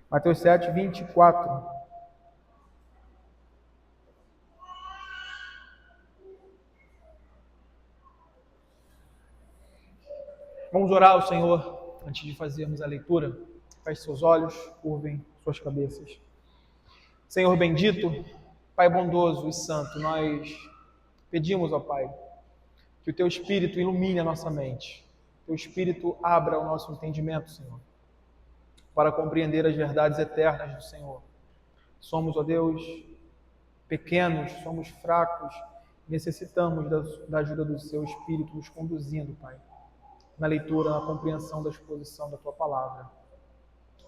Mateus 7, 24. Vamos orar ao Senhor antes de fazermos a leitura. Feche seus olhos, curvem suas cabeças. Senhor bendito, Pai bondoso e santo, nós pedimos, ó Pai, que o Teu Espírito ilumine a nossa mente. Que o Teu Espírito abra o nosso entendimento, Senhor, para compreender as verdades eternas do Senhor. Somos, ó Deus, pequenos, somos fracos, necessitamos da ajuda do Seu Espírito nos conduzindo, Pai, na leitura, na compreensão da exposição da Tua Palavra.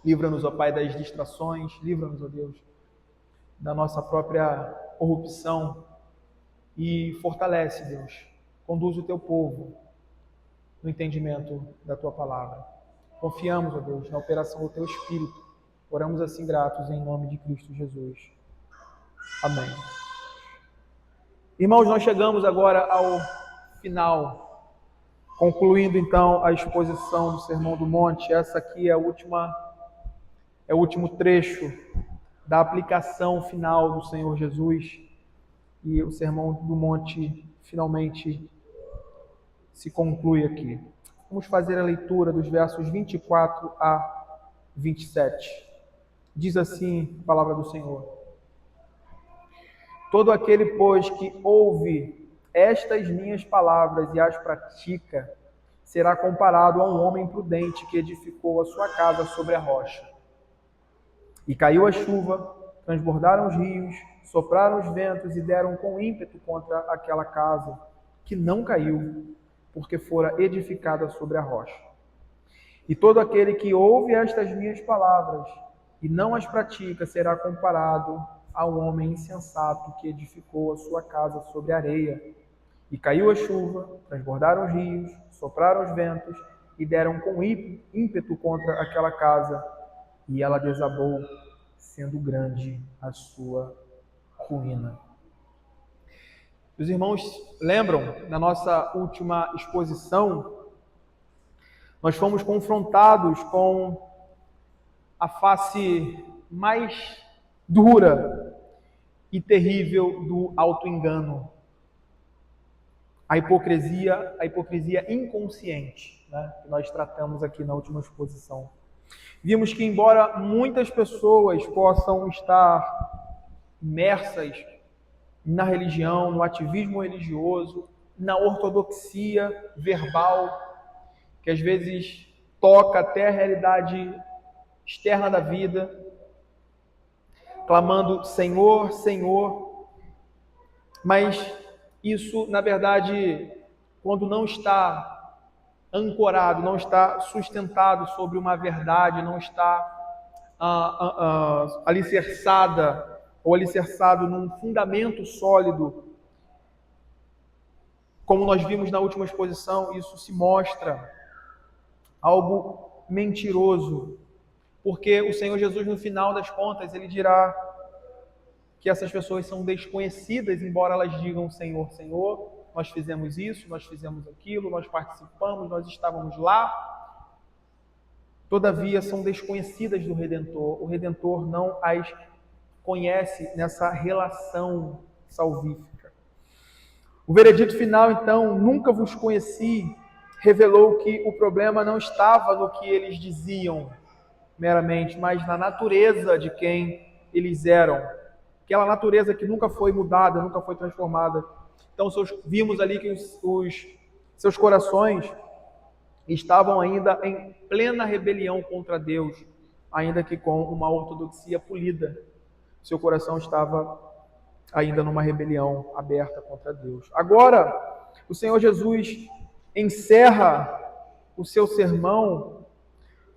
Livra-nos, ó Pai, das distrações, livra-nos, ó Deus, da nossa própria corrupção e fortalece, Deus, conduz o Teu povo no entendimento da Tua Palavra. Confiamos, ó Deus, na operação do Teu Espírito. Oramos assim gratos em nome de Cristo Jesus. Amém. Irmãos, nós chegamos agora ao final, concluindo então a exposição do Sermão do Monte. Essa aqui é o último trecho da aplicação final do Senhor Jesus, e o Sermão do Monte finalmente se conclui aqui. Vamos fazer a leitura dos versos 24 a 27. Diz assim a palavra do Senhor: Todo aquele, pois, que ouve estas minhas palavras e as pratica, será comparado a um homem prudente que edificou a sua casa sobre a rocha. E caiu a chuva, transbordaram os rios, sopraram os ventos e deram com ímpeto contra aquela casa, que não caiu, porque fora edificada sobre a rocha. E todo aquele que ouve estas minhas palavras e não as pratica será comparado a um homem insensato que edificou a sua casa sobre a areia. E caiu a chuva, transbordaram os rios, sopraram os ventos e deram com ímpeto contra aquela casa, e ela desabou, sendo grande a sua ruína. Os irmãos lembram, na nossa última exposição, nós fomos confrontados com a face mais dura e terrível do auto-engano. A hipocrisia inconsciente, né, que nós tratamos aqui na última exposição. Vimos que, embora muitas pessoas possam estar imersas na religião, no ativismo religioso, na ortodoxia verbal, que às vezes toca até a realidade externa da vida, clamando Senhor, Senhor, mas isso, na verdade, quando não está ancorado, não está sustentado sobre uma verdade, não está alicerçada ou alicerçado num fundamento sólido, como nós vimos na última exposição, isso se mostra algo mentiroso, porque o Senhor Jesus, no final das contas, ele dirá que essas pessoas são desconhecidas, embora elas digam Senhor, Senhor, nós fizemos isso, nós fizemos aquilo, nós participamos, nós estávamos lá. Todavia, são desconhecidas do Redentor. O Redentor não as conhece nessa relação salvífica. O veredito final, então, nunca vos conheci, revelou que o problema não estava no que eles diziam meramente, mas na natureza de quem eles eram. Aquela natureza que nunca foi mudada, nunca foi transformada. Então, vimos ali que os seus corações estavam ainda em plena rebelião contra Deus, ainda que com uma ortodoxia polida. Seu coração estava ainda numa rebelião aberta contra Deus. Agora, o Senhor Jesus encerra o seu sermão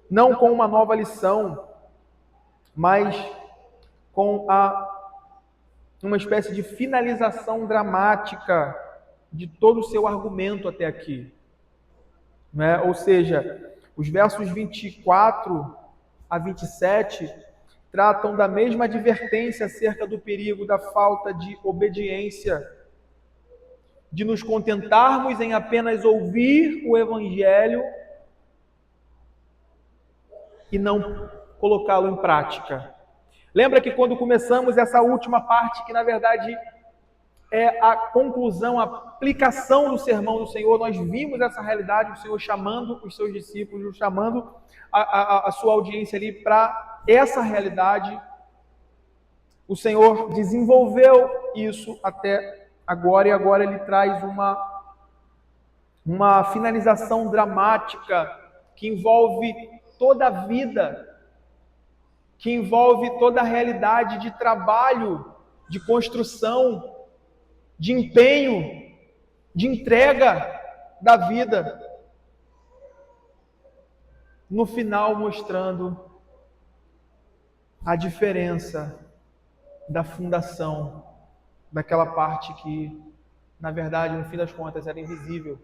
não com uma nova lição, mas com uma espécie de finalização dramática de todo o seu argumento até aqui. Né? Ou seja, os versos 24 a 27 tratam da mesma advertência acerca do perigo da falta de obediência, de nos contentarmos em apenas ouvir o Evangelho e não colocá-lo em prática. Lembra que quando começamos essa última parte, que na verdade é a conclusão, a aplicação do sermão do Senhor, nós vimos essa realidade, o Senhor chamando os seus discípulos, chamando a sua audiência ali para essa realidade. O Senhor desenvolveu isso até agora, e agora Ele traz uma finalização dramática que envolve toda a vida, que envolve toda a realidade de trabalho, de construção, de empenho, de entrega da vida. No final, mostrando a diferença da fundação, daquela parte que, na verdade, no fim das contas, era invisível.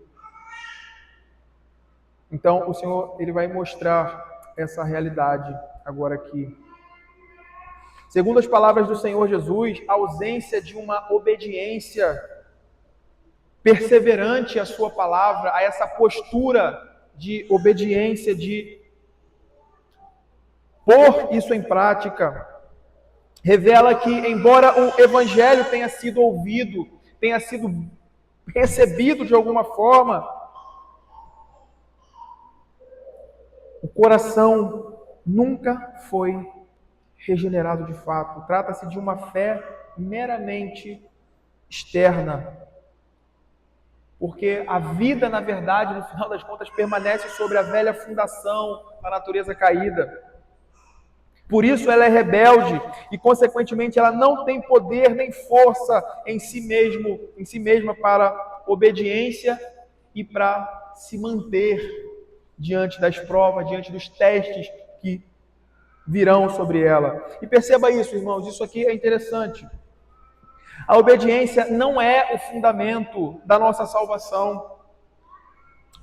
Então, o Senhor, Ele vai mostrar essa realidade agora aqui. Segundo as palavras do Senhor Jesus, a ausência de uma obediência perseverante à sua palavra, a essa postura de obediência, de pôr isso em prática, revela que, embora o Evangelho tenha sido ouvido, tenha sido recebido de alguma forma, o coração nunca foi regenerado de fato. Trata-se de uma fé meramente externa. Porque a vida, na verdade, no final das contas, permanece sobre a velha fundação da natureza caída. Por isso ela é rebelde e, consequentemente, ela não tem poder nem força em si mesma para obediência e para se manter diante das provas, diante dos testes que virão sobre ela. E perceba isso, irmãos, isso aqui é interessante. A obediência não é o fundamento da nossa salvação.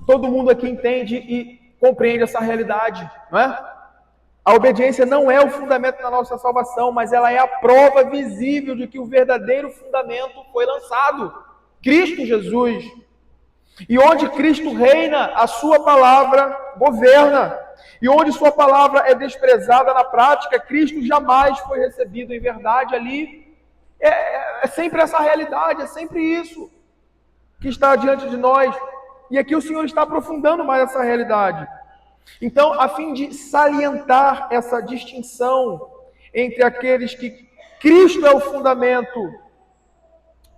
Todo mundo aqui entende e compreende essa realidade, não é? A obediência não é o fundamento da nossa salvação, mas ela é a prova visível de que o verdadeiro fundamento foi lançado. Cristo Jesus. E onde Cristo reina, a sua palavra governa. E onde sua palavra é desprezada na prática, Cristo jamais foi recebido em verdade ali. É sempre essa realidade, é sempre isso que está diante de nós. E aqui o Senhor está aprofundando mais essa realidade. Então, a fim de salientar essa distinção entre aqueles que Cristo é o fundamento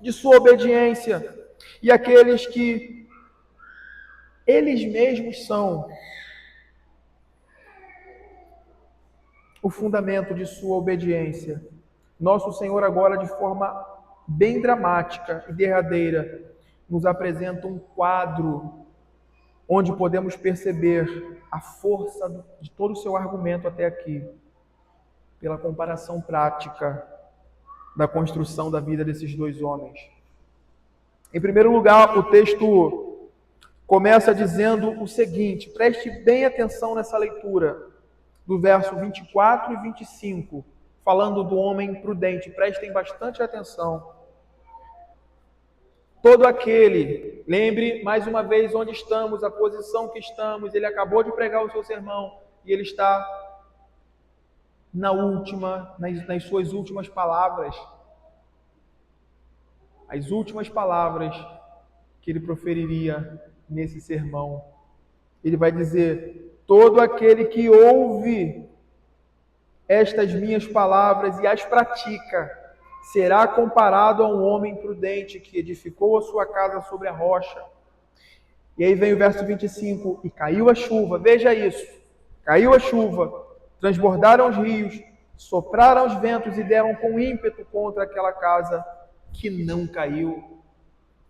de sua obediência e aqueles que eles mesmos são o fundamento de sua obediência, nosso Senhor agora, de forma bem dramática e derradeira, nos apresenta um quadro onde podemos perceber a força de todo o seu argumento até aqui, pela comparação prática da construção da vida desses dois homens. Em primeiro lugar, o texto começa dizendo o seguinte, preste bem atenção nessa leitura, do verso 24 e 25, falando do homem prudente, prestem bastante atenção. Todo aquele, lembre mais uma vez onde estamos, a posição que estamos, ele acabou de pregar o seu sermão e ele está nas suas últimas palavras, as últimas palavras que ele proferiria nesse sermão. Ele vai dizer, todo aquele que ouve estas minhas palavras e as pratica, será comparado a um homem prudente que edificou a sua casa sobre a rocha. E aí vem o verso 25, e caiu a chuva, veja isso, caiu a chuva, transbordaram os rios, sopraram os ventos e deram com ímpeto contra aquela casa que não caiu.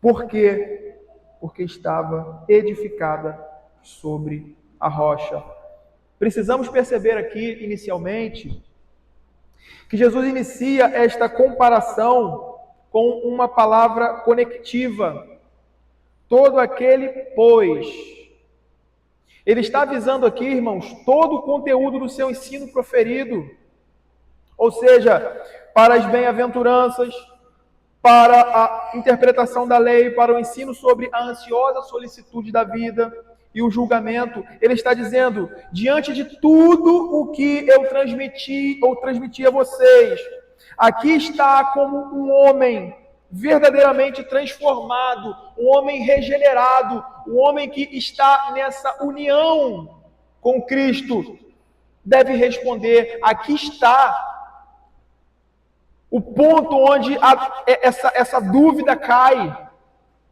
Por quê? Porque estava edificada sobre a rocha. Precisamos perceber aqui, inicialmente, que Jesus inicia esta comparação com uma palavra conectiva. Todo aquele, pois. Ele está avisando aqui, irmãos, todo o conteúdo do seu ensino proferido. Ou seja, para as bem-aventuranças, para a interpretação da lei, para o ensino sobre a ansiosa solicitude da vida e o julgamento. Ele está dizendo, diante de tudo o que eu transmiti a vocês, aqui está como um homem verdadeiramente transformado, um homem regenerado, um homem que está nessa união com Cristo, deve responder. Aqui está o ponto onde essa dúvida cai,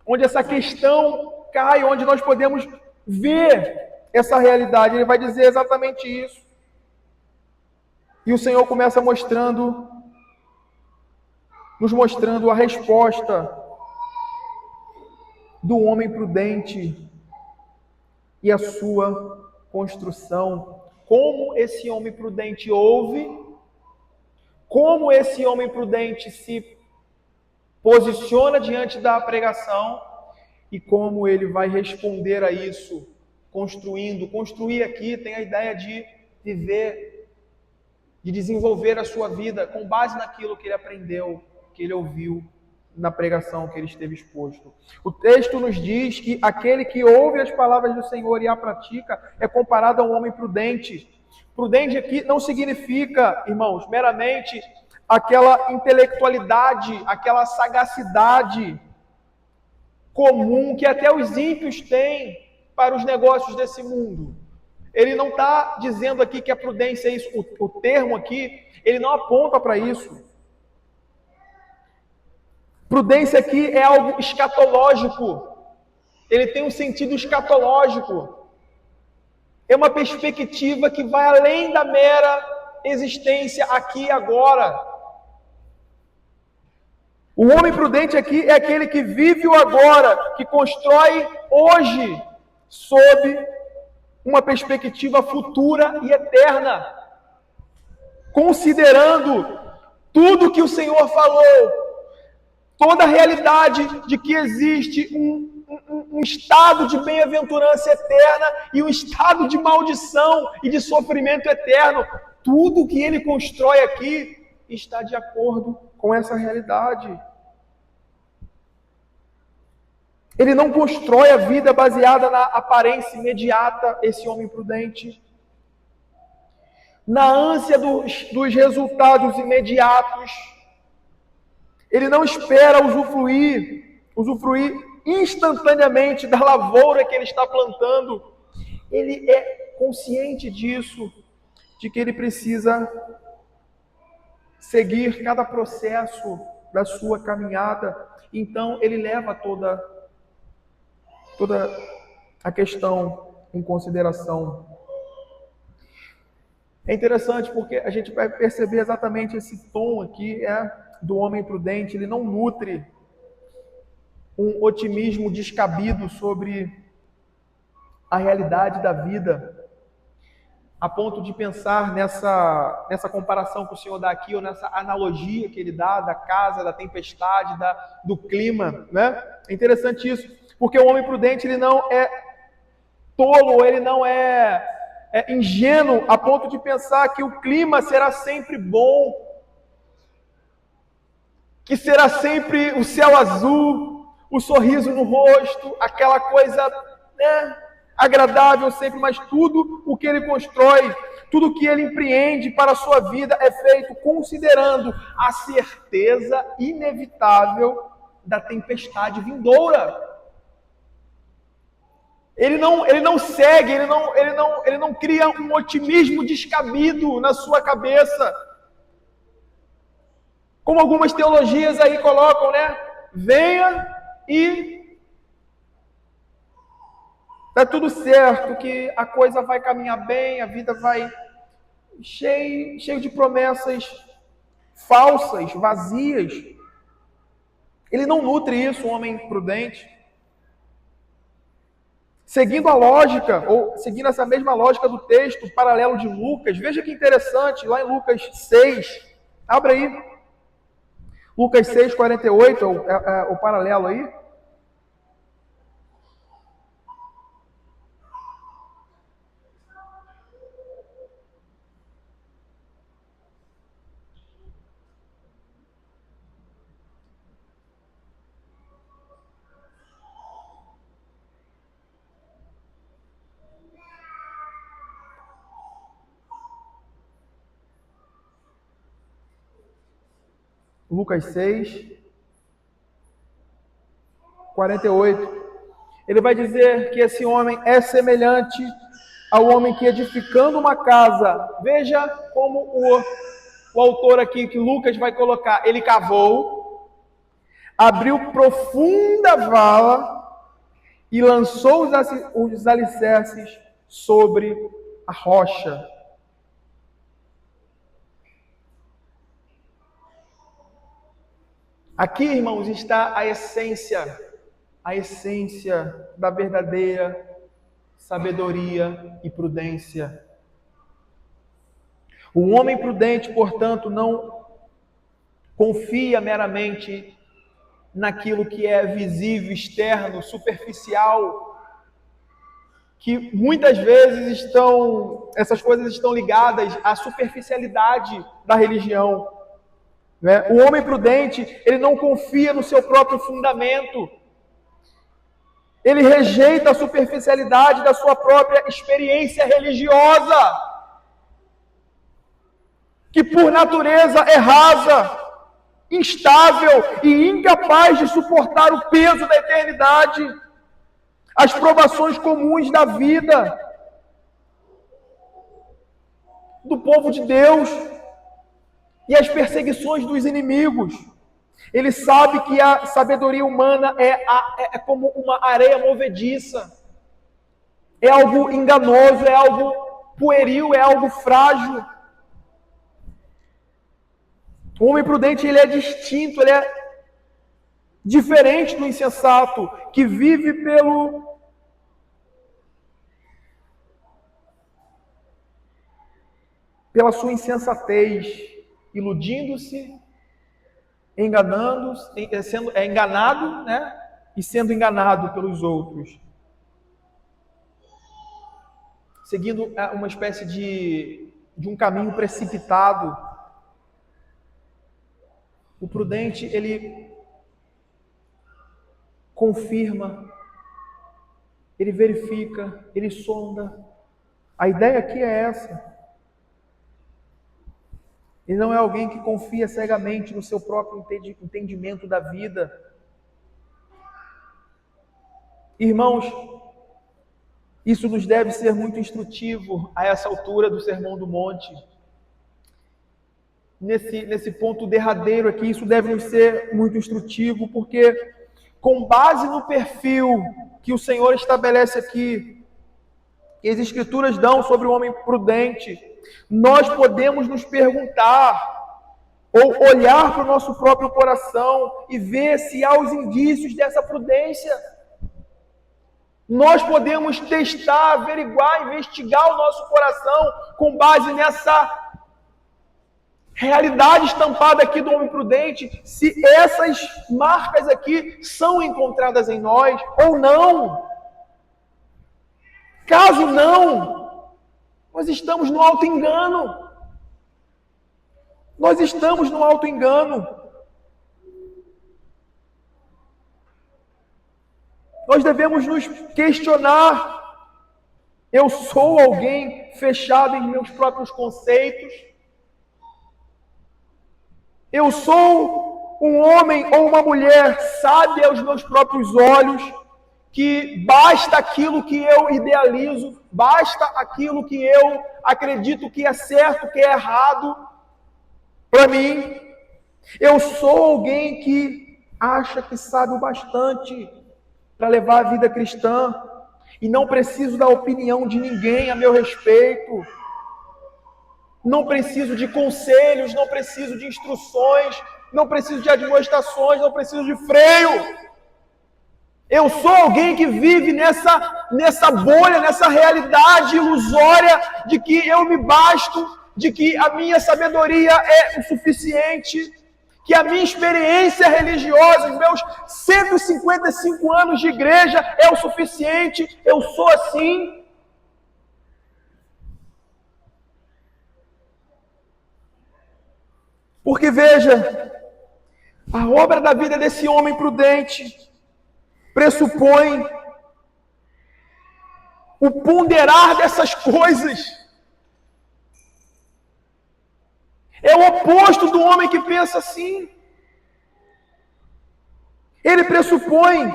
onde essa questão cai, onde nós podemos ver essa realidade. Ele vai dizer exatamente isso. E o Senhor começa nos mostrando a resposta do homem prudente e a sua construção. Como esse homem prudente ouve, como esse homem prudente se posiciona diante da pregação e como ele vai responder a isso, construindo. Construir aqui tem a ideia de viver, de desenvolver a sua vida com base naquilo que ele aprendeu, que ele ouviu na pregação que ele esteve exposto. O texto nos diz que aquele que ouve as palavras do Senhor e a pratica é comparado a um homem prudente. Prudente aqui não significa, irmãos, meramente aquela intelectualidade, aquela sagacidade comum que até os ímpios têm para os negócios desse mundo. Ele não está dizendo aqui que a prudência é isso. O termo aqui, ele não aponta para isso. Prudência aqui é algo escatológico. Ele tem um sentido escatológico. É uma perspectiva que vai além da mera existência aqui e agora. O homem prudente aqui é aquele que vive o agora, que constrói hoje, sob uma perspectiva futura e eterna, considerando tudo que o Senhor falou, toda a realidade de que existe um estado de bem-aventurança eterna e um estado de maldição e de sofrimento eterno. Tudo que ele constrói aqui está de acordo com essa realidade. Ele não constrói a vida baseada na aparência imediata, esse homem prudente, na ânsia dos resultados imediatos. Ele não espera usufruir instantaneamente da lavoura que ele está plantando. Ele é consciente disso, de que ele precisa seguir cada processo da sua caminhada. Então, ele leva toda a questão em consideração. É interessante porque a gente vai perceber exatamente esse tom aqui do homem prudente. Ele não nutre um otimismo descabido sobre a realidade da vida, a ponto de pensar nessa comparação que o Senhor dá aqui, ou nessa analogia que ele dá da casa, da tempestade, do clima, né? É interessante isso, porque o homem prudente, ele não é tolo, ele não é ingênuo, a ponto de pensar que o clima será sempre bom, que será sempre o céu azul, o sorriso no rosto, aquela coisa, né, agradável sempre, mas tudo o que ele constrói, tudo o que ele empreende para a sua vida é feito considerando a certeza inevitável da tempestade vindoura. Ele não segue, ele não cria um otimismo descabido na sua cabeça. Como algumas teologias aí colocam, né? Venha e tá tudo certo, que a coisa vai caminhar bem, a vida vai cheio de promessas falsas, vazias. Ele não nutre isso, um homem prudente. Seguindo a lógica, ou seguindo essa mesma lógica do texto paralelo de Lucas, veja que interessante, lá em Lucas 6, abre aí, Lucas 6, 48, o paralelo aí. Lucas 6, 48. Ele vai dizer que esse homem é semelhante ao homem que edificando uma casa, veja como o autor aqui, que Lucas vai colocar, ele cavou, abriu profunda vala e lançou os alicerces sobre a rocha. Aqui, irmãos, está a essência da verdadeira sabedoria e prudência. O homem prudente, portanto, não confia meramente naquilo que é visível, externo, superficial, que muitas vezes essas coisas estão ligadas à superficialidade da religião. Né? O homem prudente, ele não confia no seu próprio fundamento. Ele rejeita a superficialidade da sua própria experiência religiosa, que por natureza é rasa, instável e incapaz de suportar o peso da eternidade, as provações comuns da vida do povo de Deus e as perseguições dos inimigos. Ele sabe que a sabedoria humana é como uma areia movediça, é algo enganoso, é algo pueril, é algo frágil. O homem prudente, ele é distinto, ele é diferente do insensato, que vive pela sua insensatez, iludindo-se, enganando-se, sendo enganado, né? E sendo enganado pelos outros. Seguindo uma espécie de um caminho precipitado. O prudente, ele confirma, ele verifica, ele sonda. A ideia aqui é essa. Ele não é alguém que confia cegamente no seu próprio entendimento da vida. Irmãos, isso nos deve ser muito instrutivo a essa altura do Sermão do Monte. Nesse ponto derradeiro aqui, isso deve nos ser muito instrutivo, porque com base no perfil que o Senhor estabelece aqui, que as Escrituras dão sobre o homem prudente, nós podemos nos perguntar, ou olhar para o nosso próprio coração e ver se há os indícios dessa prudência. Nós podemos testar, averiguar, investigar o nosso coração com base nessa realidade estampada aqui do homem prudente, se essas marcas aqui são encontradas em nós ou não. Caso não, nós estamos no auto-engano. Nós estamos no auto-engano. Nós devemos nos questionar. Eu sou alguém fechado em meus próprios conceitos? Eu sou um homem ou uma mulher sábia aos meus próprios olhos, que basta aquilo que eu idealizo, basta aquilo que eu acredito que é certo, que é errado para mim? Eu sou alguém que acha que sabe o bastante para levar a vida cristã e não preciso da opinião de ninguém a meu respeito. Não preciso de conselhos, não preciso de instruções, não preciso de admoestações, não preciso de freio. Eu sou alguém que vive nessa bolha, nessa realidade ilusória de que eu me basto, de que a minha sabedoria é o suficiente, que a minha experiência religiosa, os meus 155 anos de igreja é o suficiente, eu sou assim. Porque veja, a obra da vida desse homem prudente pressupõe o ponderar dessas coisas. É o oposto do homem que pensa assim. Ele pressupõe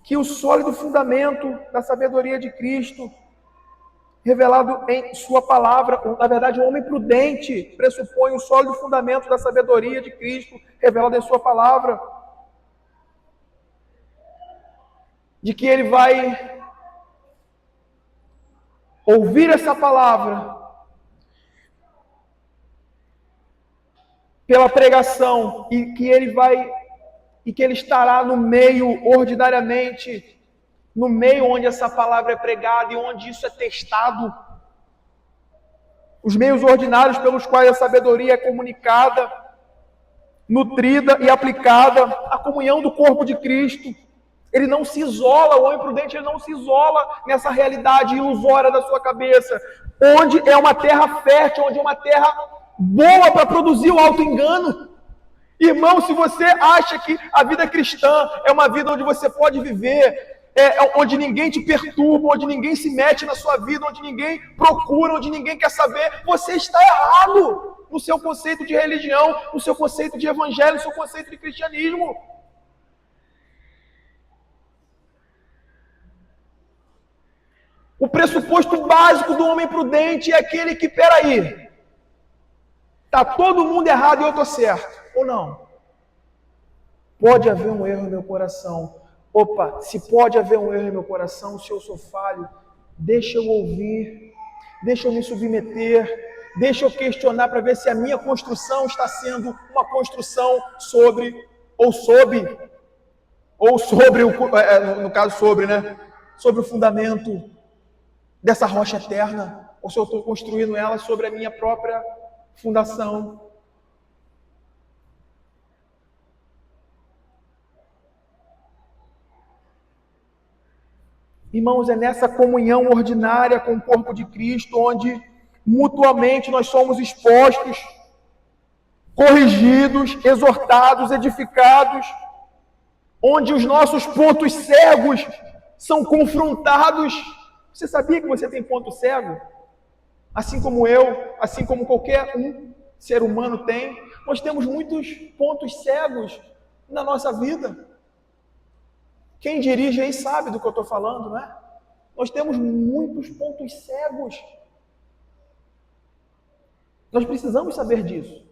que o sólido fundamento da sabedoria de Cristo, revelado em sua palavra, na verdade, o homem prudente pressupõe o sólido fundamento da sabedoria de Cristo, revelado em sua palavra, de que ele vai ouvir essa palavra pela pregação e que ele estará no meio ordinariamente, no meio onde essa palavra é pregada e onde isso é testado. Os meios ordinários pelos quais a sabedoria é comunicada, nutrida e aplicada, a comunhão do corpo de Cristo. Ele não se isola, o homem prudente ele não se isola nessa realidade ilusória da sua cabeça, onde é uma terra fértil, onde é uma terra boa para produzir o auto-engano. Irmão, se você acha que a vida cristã é uma vida onde você pode viver, onde ninguém te perturba, onde ninguém se mete na sua vida, onde ninguém procura, onde ninguém quer saber, você está errado no seu conceito de religião, no seu conceito de evangelho, no seu conceito de cristianismo. O pressuposto básico do homem prudente é aquele que, peraí, está todo mundo errado e eu estou certo, ou não? Pode haver um erro em meu coração. Opa, se pode haver um erro em meu coração, se eu sou falho, deixa eu ouvir, deixa eu me submeter, deixa eu questionar para ver se a minha construção está sendo uma construção sobre o fundamento dessa rocha eterna, ou se eu estou construindo ela sobre a minha própria fundação. Irmãos, é nessa comunhão ordinária com o corpo de Cristo, onde mutuamente nós somos expostos, corrigidos, exortados, edificados, onde os nossos pontos cegos são confrontados. Você sabia que você tem ponto cego? Assim como eu, assim como qualquer ser humano tem, nós temos muitos pontos cegos na nossa vida. Quem dirige aí sabe do que eu estou falando, né? Nós temos muitos pontos cegos. Nós precisamos saber disso.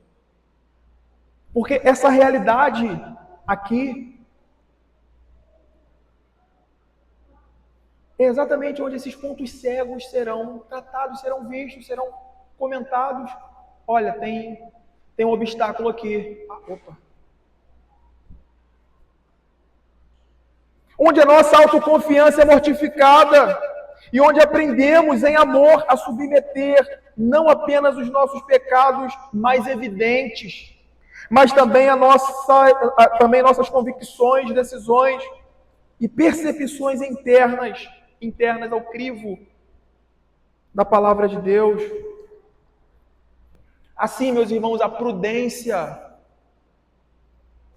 Porque essa realidade aqui é exatamente onde esses pontos cegos serão tratados, serão vistos, serão comentados. Olha, tem um obstáculo aqui. Onde a nossa autoconfiança é mortificada e onde aprendemos em amor a submeter não apenas os nossos pecados mais evidentes, mas também também nossas convicções, decisões e percepções internas ao crivo da palavra de Deus. Assim, meus irmãos, a prudência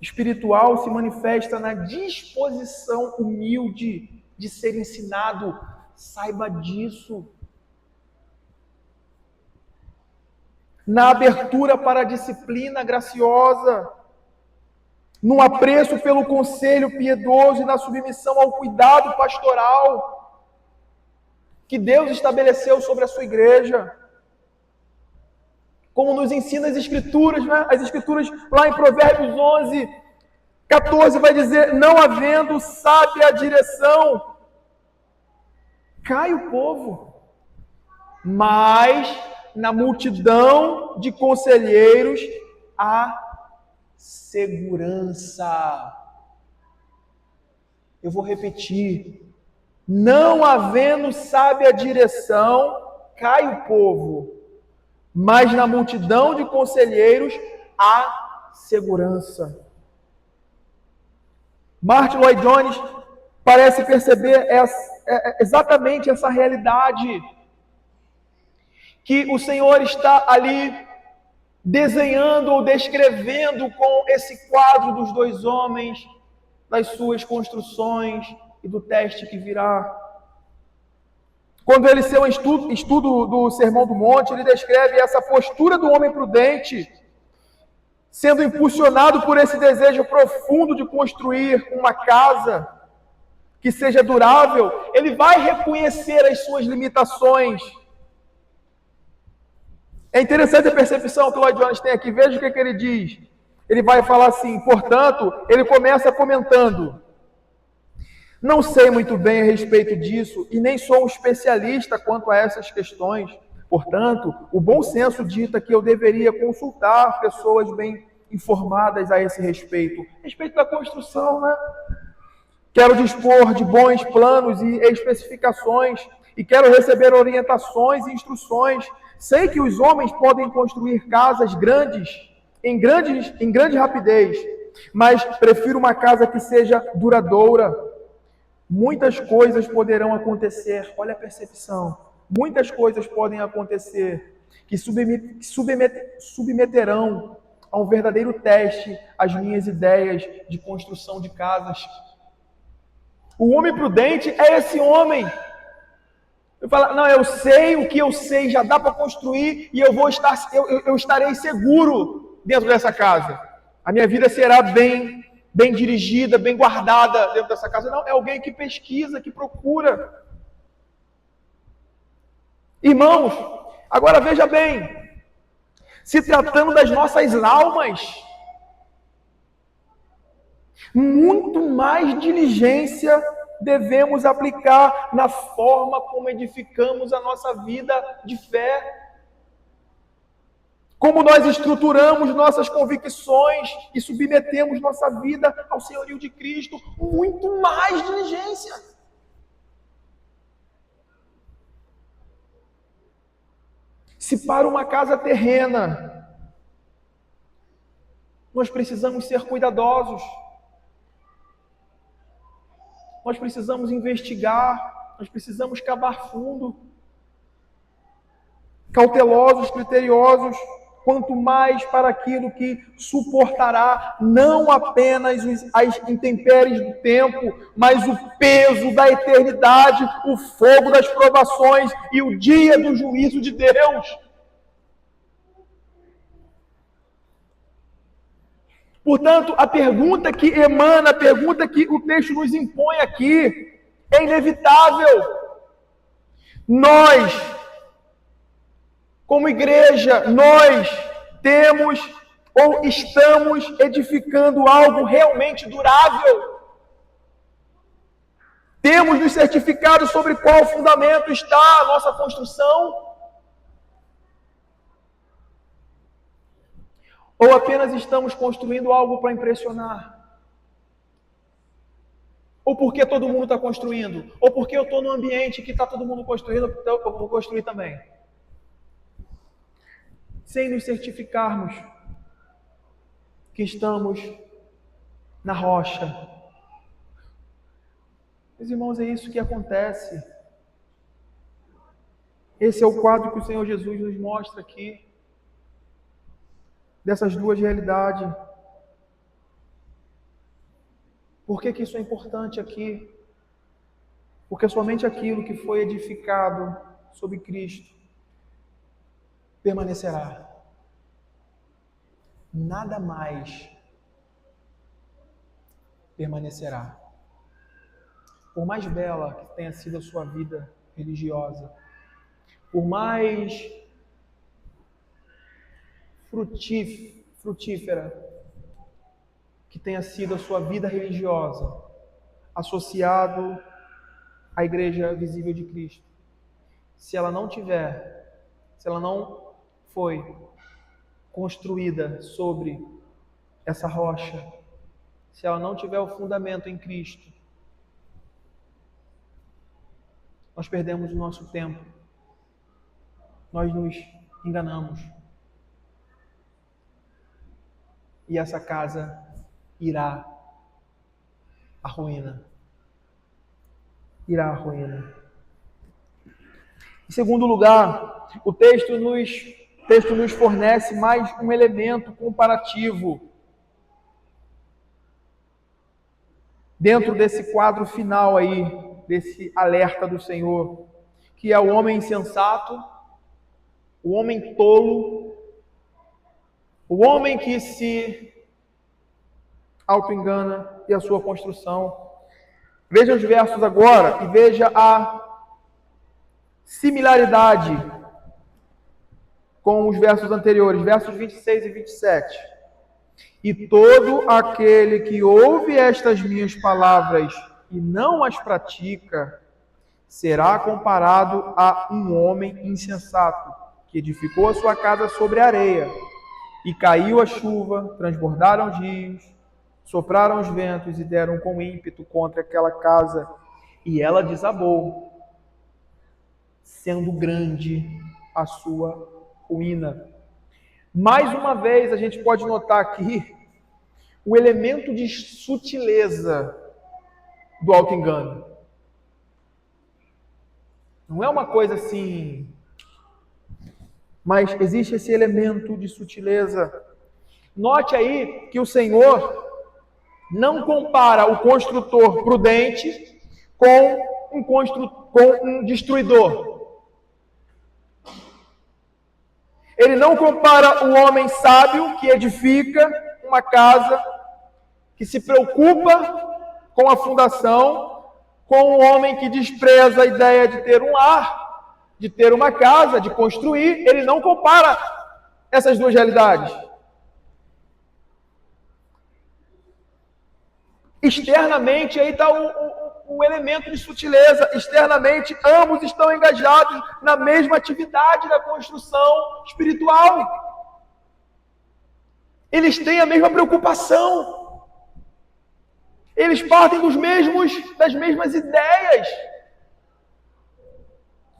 espiritual se manifesta na disposição humilde de ser ensinado. Saiba disso. Na abertura para a disciplina graciosa, no apreço pelo conselho piedoso e na submissão ao cuidado pastoral que Deus estabeleceu sobre a sua igreja. Como nos ensina as Escrituras, né? As Escrituras lá em Provérbios 11, 14 vai dizer: não havendo sábia direção, cai o povo, mas na multidão de conselheiros há segurança. Eu vou repetir: não havendo sábia direção, cai o povo, mas na multidão de conselheiros há segurança. Martin Lloyd-Jones parece perceber exatamente essa realidade que o Senhor está ali desenhando ou descrevendo com esse quadro dos dois homens, das suas construções e do teste que virá. Quando ele, seu estudo do Sermão do Monte, ele descreve essa postura do homem prudente, sendo impulsionado por esse desejo profundo de construir uma casa que seja durável. Ele vai reconhecer as suas limitações. É interessante a percepção que o Lloyd Jones tem aqui. Veja o que ele diz. Ele vai falar assim, portanto, ele começa comentando: não sei muito bem a respeito disso e nem sou um especialista quanto a essas questões. Portanto, o bom senso dita que eu deveria consultar pessoas bem informadas a esse respeito. Respeito da construção, né? Quero dispor de bons planos e especificações e quero receber orientações e instruções. Sei que os homens podem construir casas grandes, em grande rapidez, mas prefiro uma casa que seja duradoura. Muitas coisas poderão acontecer, olha a percepção, muitas coisas podem acontecer que submeterão a um verdadeiro teste as minhas ideias de construção de casas. O homem prudente é esse homem. Eu falo, não, eu sei o que eu sei, já dá para construir e eu estarei seguro dentro dessa casa. A minha vida será bem dirigida, bem guardada dentro dessa casa. Não, é alguém que pesquisa, que procura. Irmãos, agora veja bem, se tratando das nossas almas, muito mais diligência devemos aplicar na forma como edificamos a nossa vida de fé. Como nós estruturamos nossas convicções e submetemos nossa vida ao senhorio de Cristo, muito mais diligência. Se para uma casa terrena, nós precisamos ser cuidadosos, nós precisamos investigar, nós precisamos cavar fundo, cautelosos, criteriosos, quanto mais para aquilo que suportará não apenas as intempéries do tempo, mas o peso da eternidade, o fogo das provações e o dia do juízo de Deus. Portanto, a pergunta que emana, a pergunta que o texto nos impõe aqui, é inevitável. Nós, como igreja, nós temos ou estamos edificando algo realmente durável? Temos nos certificado sobre qual fundamento está a nossa construção? Ou apenas estamos construindo algo para impressionar? Ou porque todo mundo está construindo? Ou porque eu estou no ambiente que está todo mundo construindo, então eu vou construir também? Sem nos certificarmos que estamos na rocha. Meus irmãos, é isso que acontece. Esse é o quadro que o Senhor Jesus nos mostra aqui, dessas duas realidades. Por que isso é importante aqui? Porque somente aquilo que foi edificado sobre Cristo permanecerá. Nada mais permanecerá. Por mais bela que tenha sido a sua vida religiosa, por mais frutífera que tenha sido a sua vida religiosa, associado à Igreja Visível de Cristo, se ela não foi construída sobre essa rocha, se ela não tiver o fundamento em Cristo, nós perdemos o nosso tempo, nós nos enganamos. E essa casa irá à ruína. Irá à ruína. Em segundo lugar, o texto nos fornece mais um elemento comparativo dentro desse quadro final aí, desse alerta do Senhor, que é o homem insensato, o homem tolo, o homem que se auto-engana e a sua construção. Veja os versos agora e veja a similaridade com os versos anteriores, versos 26 e 27. E todo aquele que ouve estas minhas palavras e não as pratica, será comparado a um homem insensato, que edificou a sua casa sobre a areia, e caiu a chuva, transbordaram os rios, sopraram os ventos e deram com ímpeto contra aquela casa, e ela desabou, sendo grande a sua ruína. Mais uma vez, a gente pode notar aqui o elemento de sutileza do auto-engano. Não é uma coisa assim, mas existe esse elemento de sutileza. Note aí que o Senhor não compara o construtor prudente com um destruidor. Ele não compara o homem sábio que edifica uma casa, que se preocupa com a fundação, com o homem que despreza a ideia de ter um lar, de ter uma casa, de construir. Ele não compara essas duas realidades. Externamente, aí está o elemento de sutileza. Externamente, ambos estão engajados na mesma atividade da construção espiritual. Eles têm a mesma preocupação. Eles partem das mesmas ideias.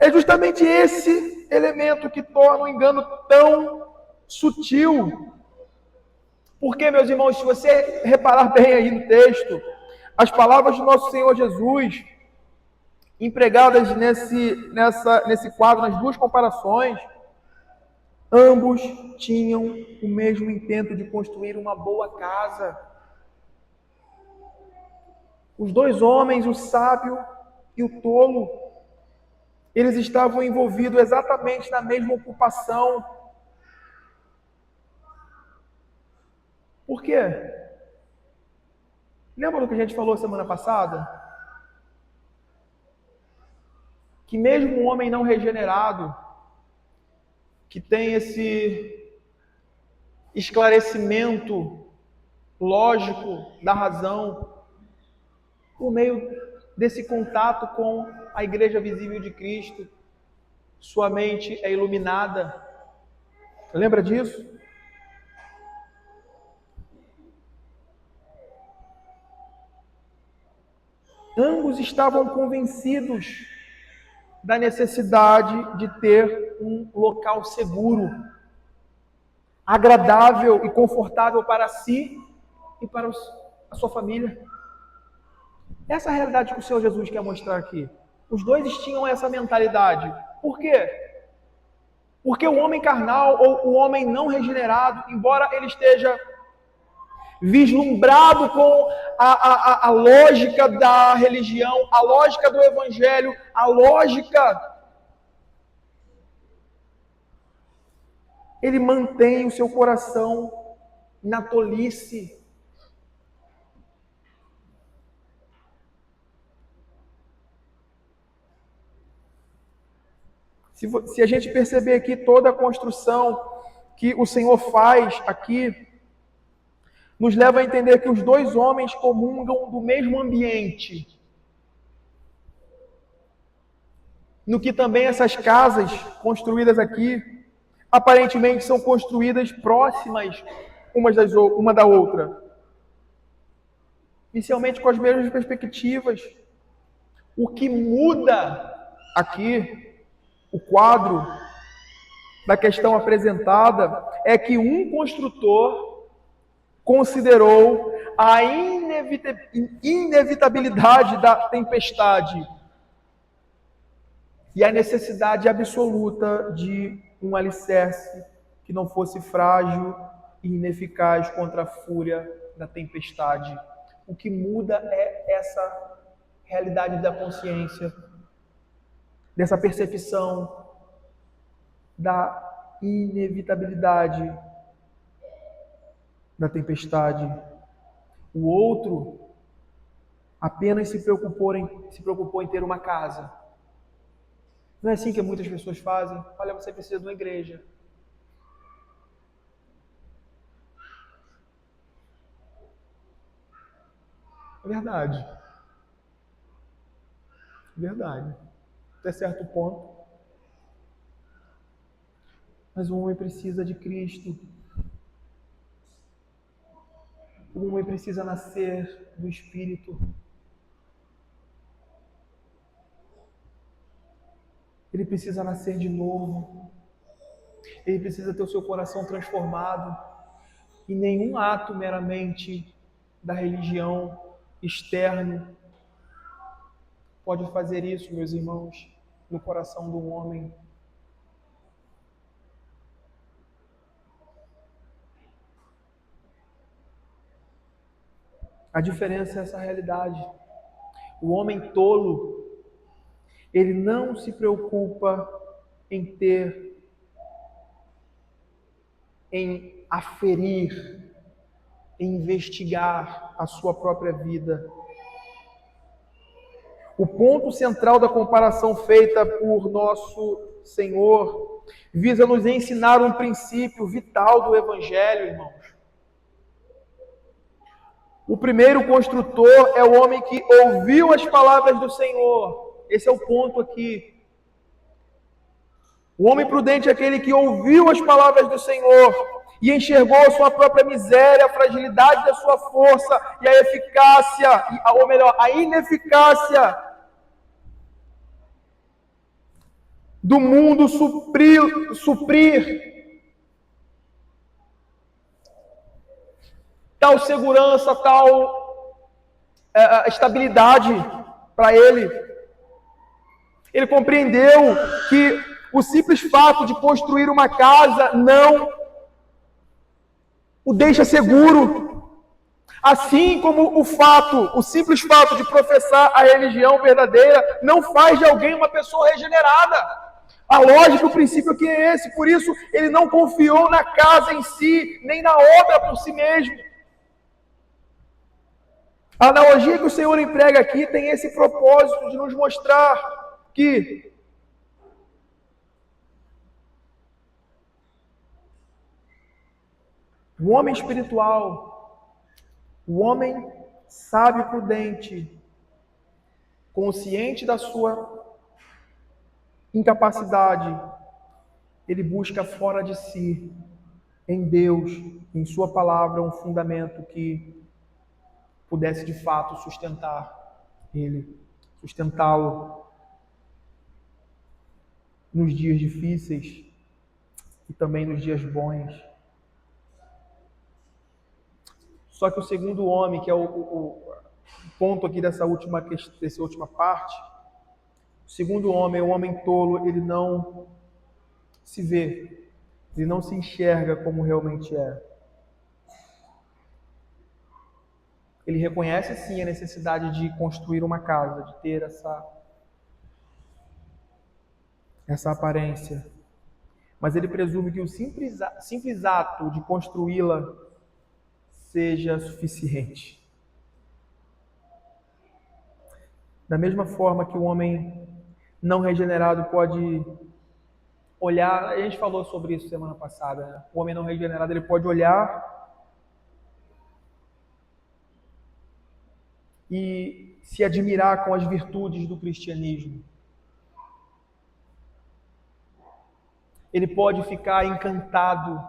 É justamente esse elemento que torna o engano tão sutil. Porque, meus irmãos, se você reparar bem aí no texto, as palavras do nosso Senhor Jesus, empregadas nesse quadro, nas duas comparações, ambos tinham o mesmo intento de construir uma boa casa. Os dois homens, o sábio e o tolo, eles estavam envolvidos exatamente na mesma ocupação. Por quê? Lembra do que a gente falou semana passada? Que mesmo um homem não regenerado, que tem esse esclarecimento lógico da razão, por meio desse contato com a igreja visível de Cristo, sua mente é iluminada. Lembra disso? Ambos estavam convencidos da necessidade de ter um local seguro, agradável e confortável para si e para a sua família. Essa é a realidade que o Senhor Jesus quer mostrar aqui. Os dois tinham essa mentalidade. Por quê? Porque o homem carnal ou o homem não regenerado, embora ele esteja vislumbrado com a lógica da religião, a lógica do evangelho, a lógica, ele mantém o seu coração na tolice. Se a gente perceber aqui toda a construção que o Senhor faz aqui, nos leva a entender que os dois homens comungam do mesmo ambiente. No que também essas casas construídas aqui, aparentemente são construídas próximas uma da outra. Inicialmente com as mesmas perspectivas. O que muda aqui, o quadro da questão apresentada, é que um construtor considerou a inevitabilidade da tempestade e a necessidade absoluta de um alicerce que não fosse frágil e ineficaz contra a fúria da tempestade. O que muda é essa realidade da consciência. dessa percepção da inevitabilidade da tempestade. O outro apenas se preocupou em ter uma casa. Não é assim que muitas pessoas fazem? Olha, você precisa de uma igreja. É verdade. Verdade. Até certo ponto. Mas o homem precisa de Cristo. O homem precisa nascer do Espírito. Ele precisa nascer de novo. Ele precisa ter o seu coração transformado. E nenhum ato meramente da religião externo pode fazer isso, meus irmãos, no coração do homem. A diferença é essa realidade. O homem tolo, ele não se preocupa em aferir, em investigar a sua própria vida. O ponto central da comparação feita por nosso Senhor visa nos ensinar um princípio vital do Evangelho, irmãos. O primeiro construtor é o homem que ouviu as palavras do Senhor. Esse é o ponto aqui. O homem prudente é aquele que ouviu as palavras do Senhor e enxergou a sua própria miséria, a fragilidade da sua força e a eficácia, ou melhor, a ineficácia do mundo suprir tal segurança, tal estabilidade para ele. Ele compreendeu que o simples fato de construir uma casa não o deixa seguro. Assim como o simples fato de professar a religião verdadeira não faz de alguém uma pessoa regenerada. A lógica, o princípio aqui é esse. Por isso, ele não confiou na casa em si, nem na obra por si mesmo. A analogia que o Senhor emprega aqui tem esse propósito de nos mostrar que o homem espiritual, o homem sábio e prudente, consciente da sua incapacidade, ele busca fora de si, em Deus, em sua palavra, um fundamento que pudesse de fato sustentar ele, sustentá-lo nos dias difíceis e também nos dias bons. Só que o segundo homem, que é o ponto aqui dessa última parte, o segundo homem, o homem tolo, ele não se vê, ele não se enxerga como realmente é. Ele reconhece sim a necessidade de construir uma casa, de ter essa aparência. Mas ele presume que o simples ato de construí-la seja suficiente. Da mesma forma que o homem não regenerado pode olhar, a gente falou sobre isso semana passada, né? O homem não regenerado, ele pode olhar e se admirar com as virtudes do cristianismo. Ele pode ficar encantado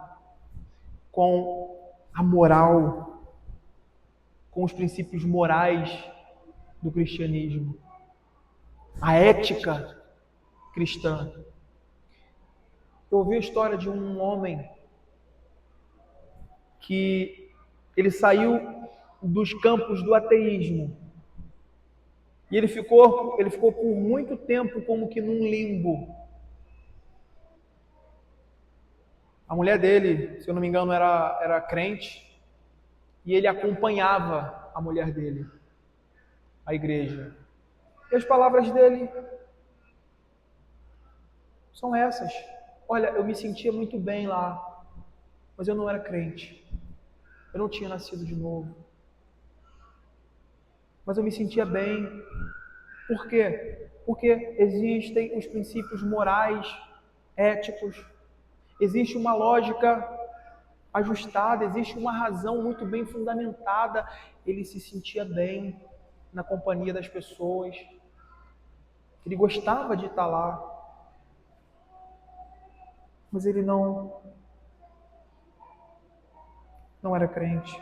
com a moral, com os princípios morais do cristianismo, a ética cristã. Eu ouvi a história de um homem que ele saiu dos campos do ateísmo e ele ficou por muito tempo como que num limbo. A mulher dele, se eu não me engano, era crente e ele acompanhava a mulher dele à igreja. E as palavras dele São essas. Olha, eu me sentia muito bem lá, mas eu não era crente. Eu não tinha nascido de novo. Mas eu me sentia bem. Por quê? Porque existem os princípios morais, éticos. Existe uma lógica ajustada, existe uma razão muito bem fundamentada. Ele se sentia bem na companhia das pessoas. Ele gostava de estar lá. Mas ele não era crente.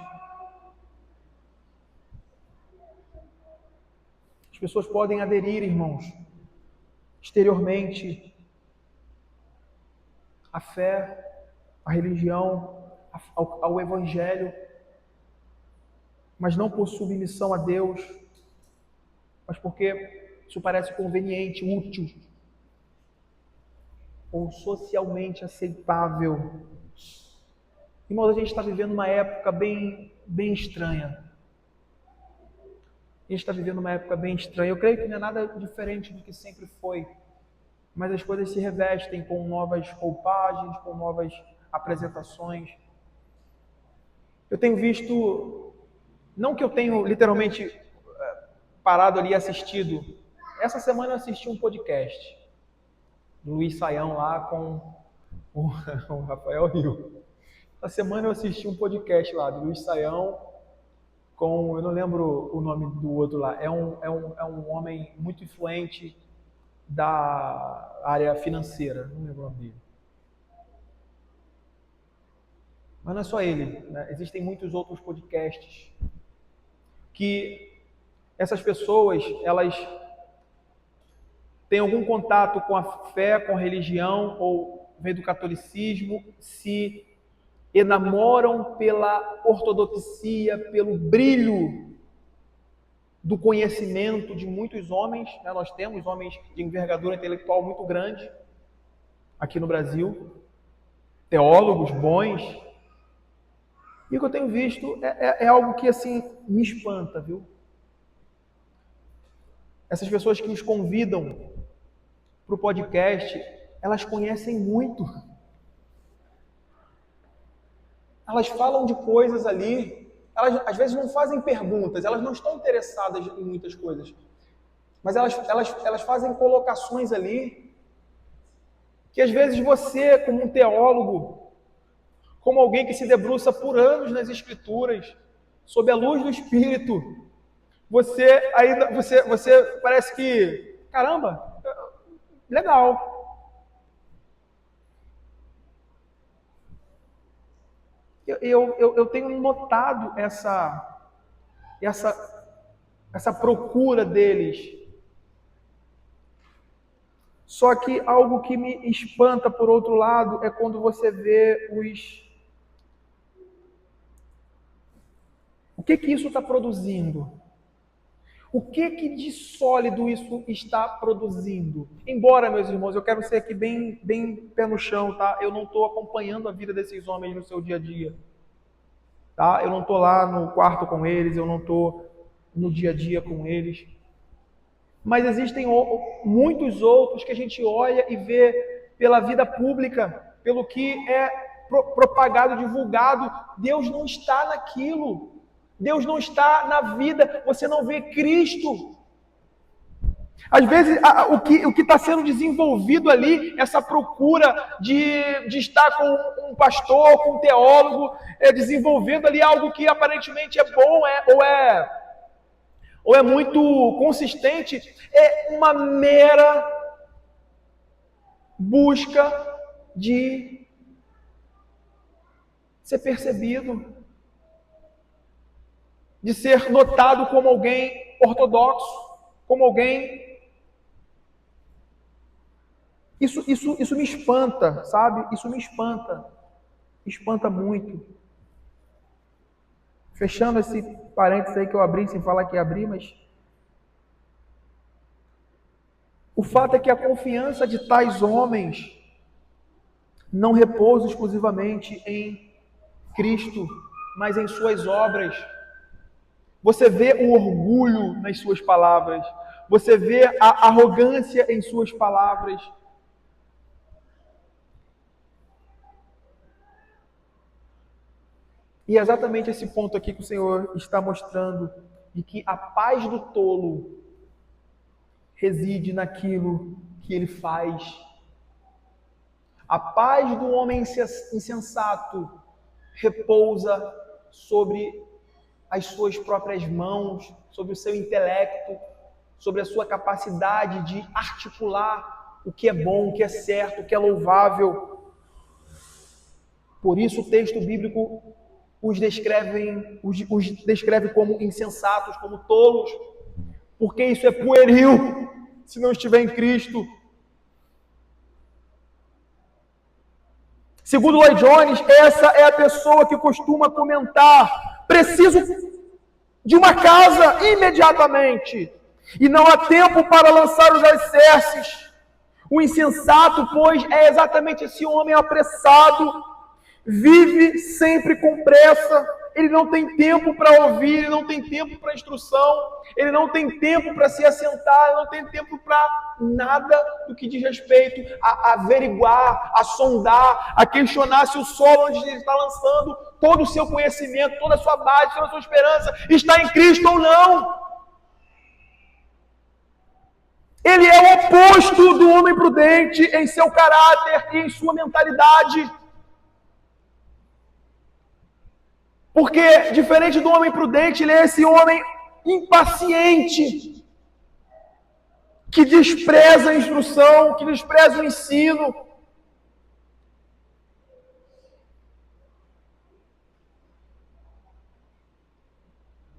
As pessoas podem aderir, irmãos, exteriormente, à fé, à religião, ao Evangelho, mas não por submissão a Deus, mas porque isso parece conveniente, útil, ou socialmente aceitável. Irmãos, a gente está vivendo uma época bem estranha. A gente está vivendo uma época bem estranha. Eu creio que não é nada diferente do que sempre foi. Mas as coisas se revestem com novas roupagens, com novas apresentações. Eu tenho visto, não que eu tenho literalmente parado ali e assistido. Essa semana eu assisti um podcast do Luiz Saião lá com o Rafael Rio. Essa semana eu assisti um podcast lá do Luiz Saião com, eu não lembro o nome do outro lá, é um homem muito influente da área financeira, não lembro o nome dele. Mas não é só ele, né? Existem muitos outros podcasts que essas pessoas, elas têm algum contato com a fé, com a religião ou vem do catolicismo, se enamoram pela ortodoxia, pelo brilho do conhecimento de muitos homens, né? Nós temos homens de envergadura intelectual muito grande aqui no Brasil, teólogos bons, e o que eu tenho visto é algo que assim me espanta, viu? Essas pessoas que os convidam para o podcast, elas conhecem muito. Elas falam de coisas ali, elas às vezes não fazem perguntas, elas não estão interessadas em muitas coisas, mas elas fazem colocações ali que às vezes você, como um teólogo, como alguém que se debruça por anos nas Escrituras, sob a luz do Espírito, você parece que, caramba, legal. Eu tenho notado essa procura deles. Só que algo que me espanta, por outro lado, é quando você vê o que isso está produzindo? O que de sólido isso está produzindo? Embora, meus irmãos, eu quero ser aqui bem pé no chão, tá? Eu não estou acompanhando a vida desses homens no seu dia a dia. Tá? Eu não estou lá no quarto com eles, eu não estou no dia a dia com eles. Mas existem muitos outros que a gente olha e vê pela vida pública, pelo que é propagado, divulgado. Deus não está naquilo. Deus não está na vida. Você não vê Cristo. Às vezes, o que está sendo desenvolvido ali, essa procura de estar com um pastor, com um teólogo, desenvolvendo ali algo que aparentemente é bom, ou é muito consistente, é uma mera busca de ser percebido, de ser notado como alguém ortodoxo, como alguém... Isso me espanta, sabe? Isso me espanta. Espanta muito. Fechando esse parênteses aí que eu abri, sem falar que abri, mas... O fato é que a confiança de tais homens não repousa exclusivamente em Cristo, mas em suas obras. Você vê o orgulho nas suas palavras. Você vê a arrogância em suas palavras. E é exatamente esse ponto aqui que o Senhor está mostrando, de que a paz do tolo reside naquilo que ele faz. A paz do homem insensato repousa sobre as suas próprias mãos, sobre o seu intelecto, sobre a sua capacidade de articular o que é bom, o que é certo, o que é louvável. Por isso o texto bíblico os descreve como insensatos, como tolos, porque isso é pueril se não estiver em Cristo. Segundo Lloyd Jones, essa é a pessoa que costuma comentar: preciso de uma casa imediatamente, e não há tempo para lançar os alicerces. O insensato, pois, é exatamente esse homem apressado, vive sempre com pressa, ele não tem tempo para ouvir, ele não tem tempo para instrução, ele não tem tempo para se assentar, ele não tem tempo para nada do que diz respeito a averiguar, a sondar, a questionar se o solo onde ele está lançando todo o seu conhecimento, toda a sua base, toda a sua esperança está em Cristo ou não. Ele é o oposto do homem prudente em seu caráter e em sua mentalidade. Porque, diferente do homem prudente, ele é esse homem impaciente, que despreza a instrução, que despreza o ensino.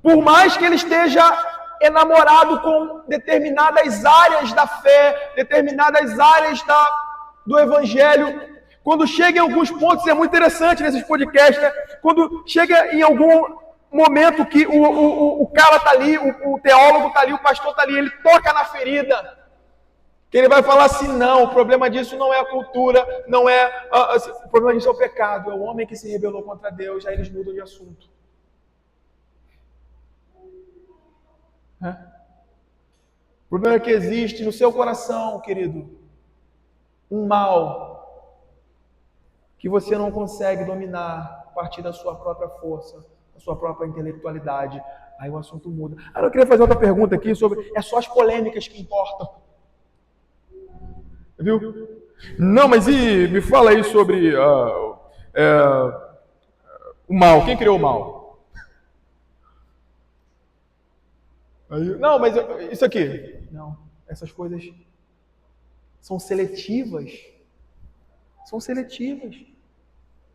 Por mais que ele esteja enamorado com determinadas áreas da fé, determinadas áreas do evangelho, quando chega em alguns pontos, é muito interessante nesses podcasts, né? Quando chega em algum momento que o cara está ali, o teólogo está ali, o pastor está ali, ele toca na ferida, que ele vai falar assim: não, o problema disso não é a cultura, não é, o problema disso é o pecado, é o homem que se rebelou contra Deus. Aí eles mudam de assunto. O problema é que existe no seu coração, querido, um mal que você não consegue dominar a partir da sua própria força, da sua própria intelectualidade. Aí o assunto muda. Eu queria fazer outra pergunta aqui sobre... É só as polêmicas que importam. Viu? Não, mas e me fala aí sobre o mal. Quem criou o mal? Aí, não, mas isso aqui... Não, essas coisas são seletivas. São seletivas.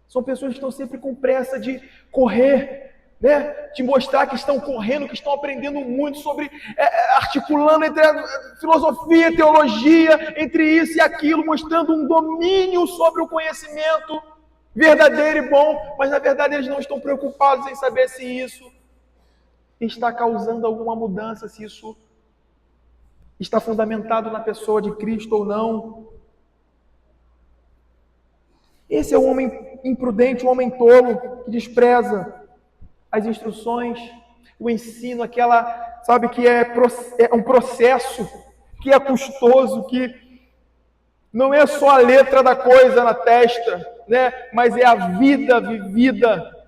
São pessoas que estão sempre com pressa de correr, né? De mostrar que estão correndo, que estão aprendendo muito sobre, articulando entre a filosofia, teologia, entre isso e aquilo, mostrando um domínio sobre o conhecimento verdadeiro e bom, mas na verdade eles não estão preocupados em saber se isso está causando alguma mudança, se isso está fundamentado na pessoa de Cristo ou não. Esse é o homem imprudente, o homem tolo, que despreza as instruções, o ensino, aquela, sabe, que é um processo, que é custoso, que não é só a letra da coisa na testa, né, mas é a vida vivida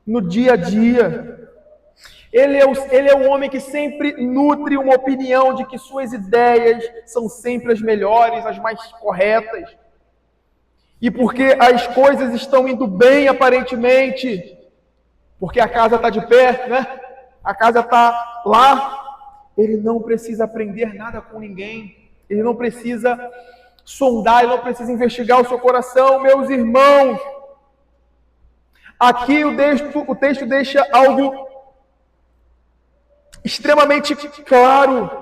no dia a dia. Ele é o homem que sempre nutre uma opinião de que suas ideias são sempre as melhores, as mais corretas. E porque as coisas estão indo bem aparentemente, porque a casa está de pé, né? A casa está lá, ele não precisa aprender nada com ninguém, ele não precisa sondar, ele não precisa investigar o seu coração. Meus irmãos, aqui o texto deixa algo extremamente claro.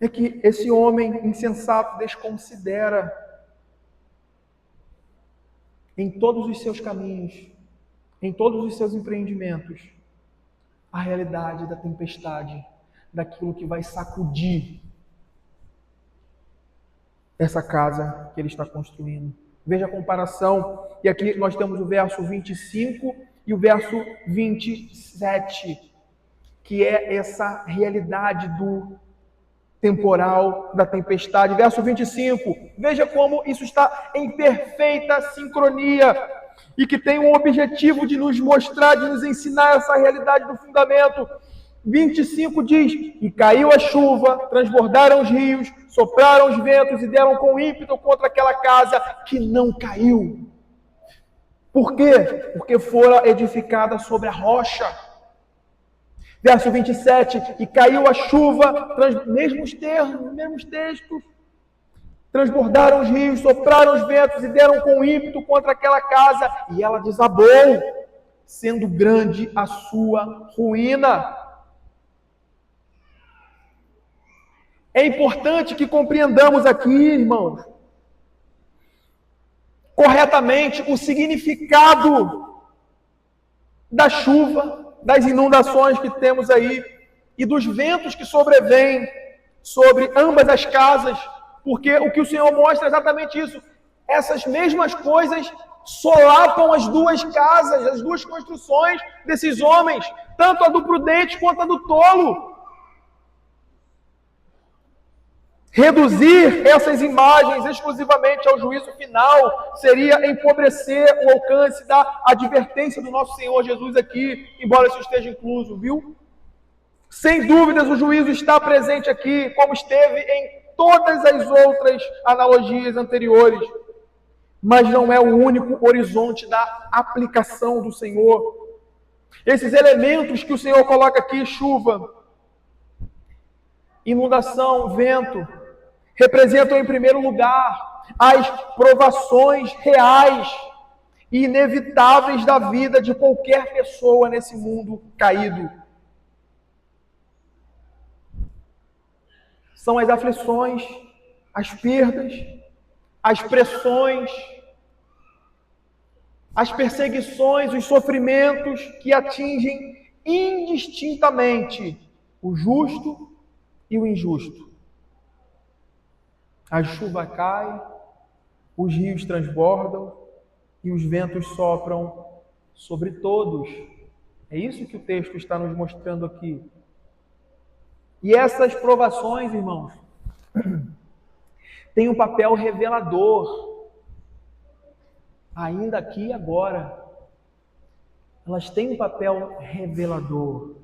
É que esse homem insensato desconsidera em todos os seus caminhos, em todos os seus empreendimentos, a realidade da tempestade, daquilo que vai sacudir essa casa que ele está construindo. Veja a comparação, e aqui nós temos o verso 25 e o verso 27, que é essa realidade do temporal da tempestade. Verso 25, veja como isso está em perfeita sincronia e que tem o objetivo de nos mostrar, de nos ensinar essa realidade do fundamento. 25 diz: e caiu a chuva, transbordaram os rios, sopraram os ventos e deram com ímpeto contra aquela casa que não caiu. Por quê? Porque fora edificada sobre a rocha. Verso 27, e caiu a chuva, mesmos textos, transbordaram os rios, sopraram os ventos e deram com ímpeto contra aquela casa, e ela desabou, sendo grande a sua ruína. É importante que compreendamos aqui, irmãos, corretamente o significado da chuva, das inundações que temos aí e dos ventos que sobrevêm sobre ambas as casas, porque o que o Senhor mostra é exatamente isso. Essas mesmas coisas solapam as duas casas, as duas construções desses homens, tanto a do prudente quanto a do tolo. Reduzir essas imagens exclusivamente ao juízo final seria empobrecer o alcance da advertência do nosso Senhor Jesus aqui, embora isso esteja incluso, viu? Sem dúvidas o juízo está presente aqui, como esteve em todas as outras analogias anteriores, mas não é o único horizonte da aplicação do Senhor. Esses elementos que o Senhor coloca aqui, chuva, inundação, vento, representam em primeiro lugar as provações reais e inevitáveis da vida de qualquer pessoa nesse mundo caído. São as aflições, as perdas, as pressões, as perseguições, os sofrimentos que atingem indistintamente o justo e o injusto. A chuva cai, os rios transbordam e os ventos sopram sobre todos. É isso que o texto está nos mostrando aqui. E essas provações, irmãos, têm um papel revelador. Ainda aqui e agora. Elas têm um papel revelador.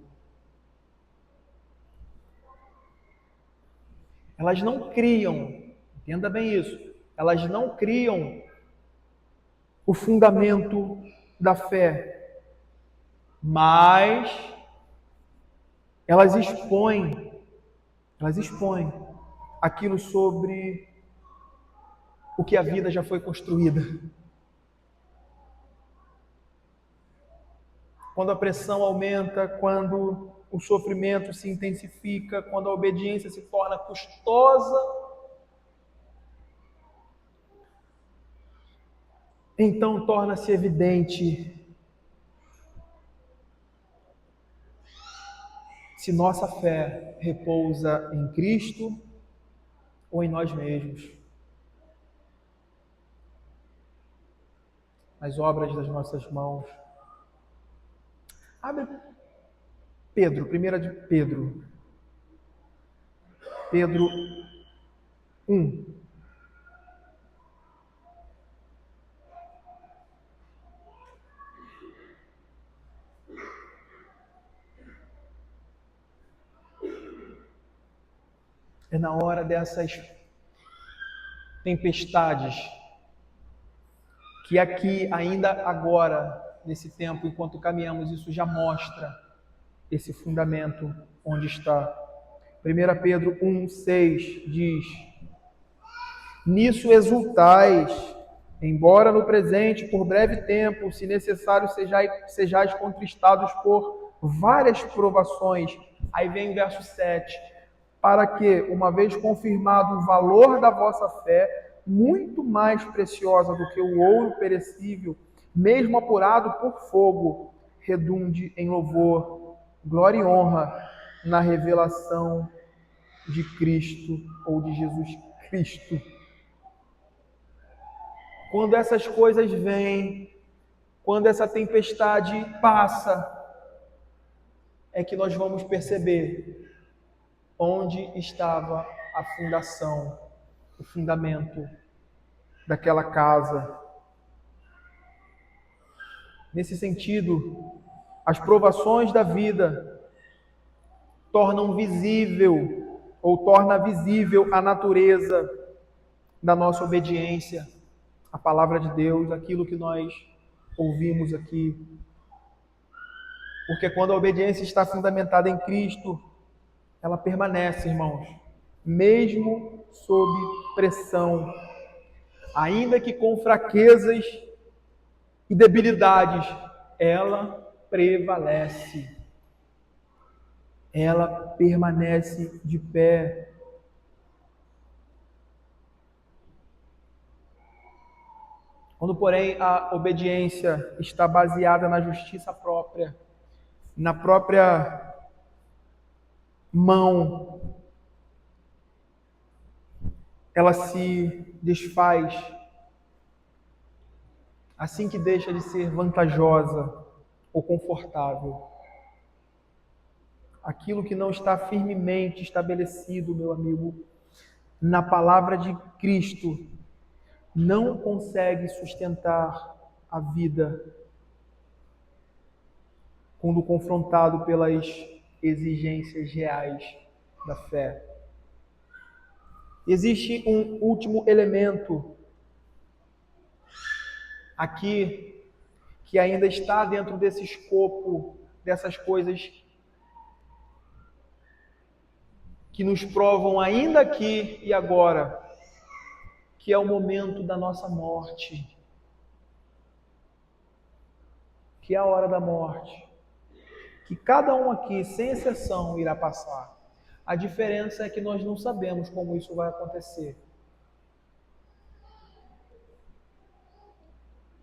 Elas não criam, entenda bem isso, elas não criam o fundamento da fé, mas elas expõem aquilo sobre o que a vida já foi construída. Quando a pressão aumenta, quando o sofrimento se intensifica, quando a obediência se torna custosa, então torna-se evidente se nossa fé repousa em Cristo ou em nós mesmos, nas obras das nossas mãos. Abre Pedro, 1 de Pedro. Pedro 1. É na hora dessas tempestades que aqui, ainda agora, nesse tempo, enquanto caminhamos, isso já mostra esse fundamento onde está. 1 Pedro 1,6 diz: nisso exultais, embora no presente, por breve tempo, se necessário, sejais contristados por várias provações. Aí vem o verso 7. Para que, uma vez confirmado o valor da vossa fé, muito mais preciosa do que o ouro perecível, mesmo apurado por fogo, redunde em louvor, glória e honra na revelação de Cristo ou de Jesus Cristo. Quando essas coisas vêm, quando essa tempestade passa, é que nós vamos perceber onde estava a fundação, o fundamento daquela casa. Nesse sentido, as provações da vida torna visível a natureza da nossa obediência à palavra de Deus, aquilo que nós ouvimos aqui. Porque quando a obediência está fundamentada em Cristo, ela permanece, irmãos, mesmo sob pressão, ainda que com fraquezas e debilidades, ela prevalece. Ela permanece de pé. Quando, porém, a obediência está baseada na justiça própria, na própria mão, ela se desfaz assim que deixa de ser vantajosa ou confortável. Aquilo que não está firmemente estabelecido, meu amigo, na palavra de Cristo, não consegue sustentar a vida quando confrontado pelas exigências reais da fé. Existe um último elemento aqui que ainda está dentro desse escopo, dessas coisas que nos provam ainda aqui e agora, que é o momento da nossa morte, que é a hora da morte, que cada um aqui, sem exceção, irá passar. A diferença é que nós não sabemos como isso vai acontecer.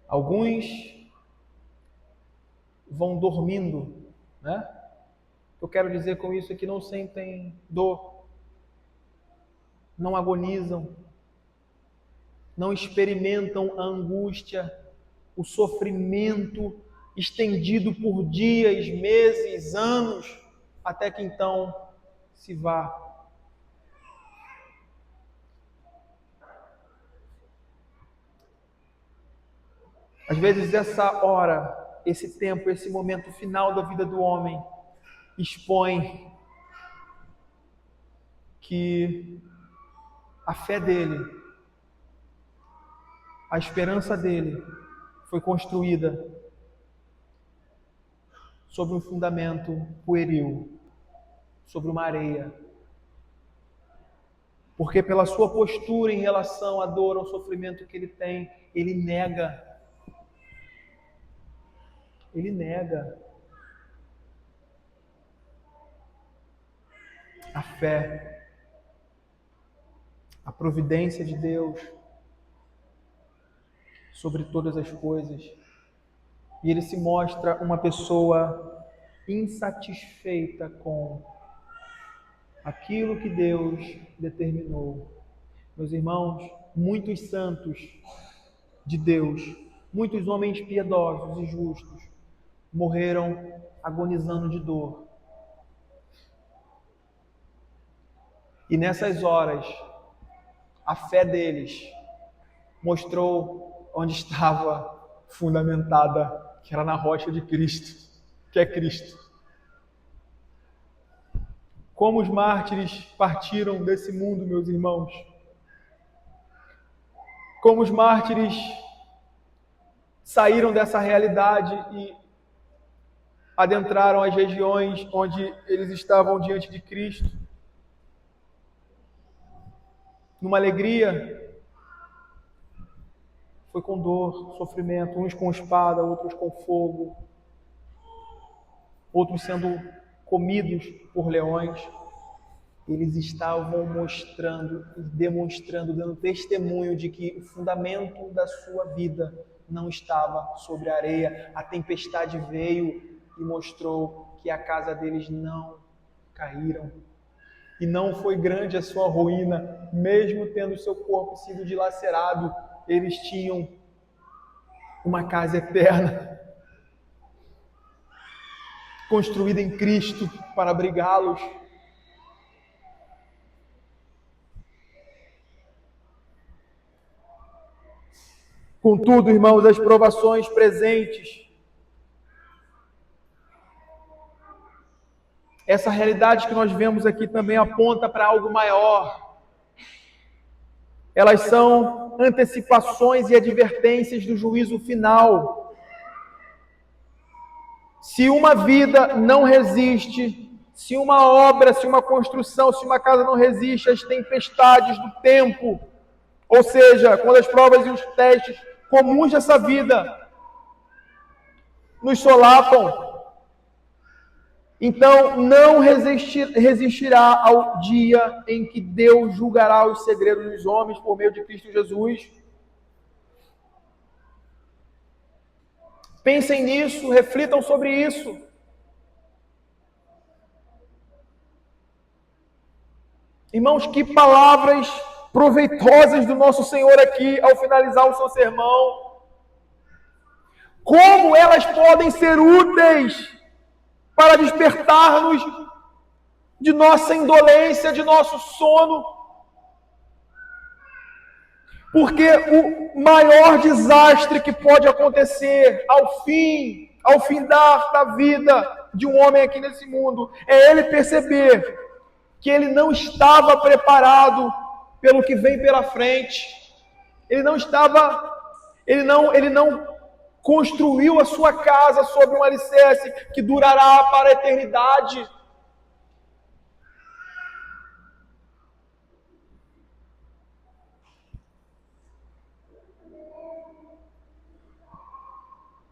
Alguns vão dormindo, né? Eu quero dizer com isso é que não sentem dor, não agonizam, não experimentam a angústia, o sofrimento estendido por dias, meses, anos, até que então se vá. Às vezes essa hora, esse tempo, esse momento final da vida do homem expõe que a fé dele, a esperança dele foi construída sobre um fundamento pueril, sobre uma areia. Porque pela sua postura em relação à dor, ao sofrimento que ele tem, ele nega a fé, a providência de Deus sobre todas as coisas. E ele se mostra uma pessoa insatisfeita com aquilo que Deus determinou. Meus irmãos, muitos santos de Deus, muitos homens piedosos e justos, morreram agonizando de dor. E nessas horas, a fé deles mostrou onde estava fundamentada, que era na rocha de Cristo, que é Cristo. Como os mártires partiram desse mundo, meus irmãos. Como os mártires saíram dessa realidade e adentraram as regiões onde eles estavam diante de Cristo, numa alegria, foi com dor, sofrimento, uns com espada, outros com fogo, outros sendo comidos por leões. Eles estavam mostrando e demonstrando, dando testemunho de que o fundamento da sua vida não estava sobre a areia. A tempestade veio e mostrou que a casa deles não caíram. E não foi grande a sua ruína, mesmo tendo seu corpo sido dilacerado, eles tinham uma casa eterna, construída em Cristo para abrigá-los. Contudo, irmãos, as provações presentes, essa realidade que nós vemos aqui também aponta para algo maior. Elas são antecipações e advertências do juízo final. Se uma vida não resiste, se uma obra, se uma construção, se uma casa não resiste às tempestades do tempo, ou seja, quando as provas e os testes comuns dessa vida nos solapam, então não resistirá ao dia em que Deus julgará os segredos dos homens por meio de Cristo Jesus. Pensem nisso, reflitam sobre isso. Irmãos, que palavras proveitosas do nosso Senhor aqui ao finalizar o seu sermão. Como elas podem ser úteis para despertar-nos de nossa indolência, de nosso sono. Porque o maior desastre que pode acontecer ao findar da vida de um homem aqui nesse mundo, é ele perceber que ele não estava preparado pelo que vem pela frente. Ele não construiu a sua casa sobre um alicerce que durará para a eternidade.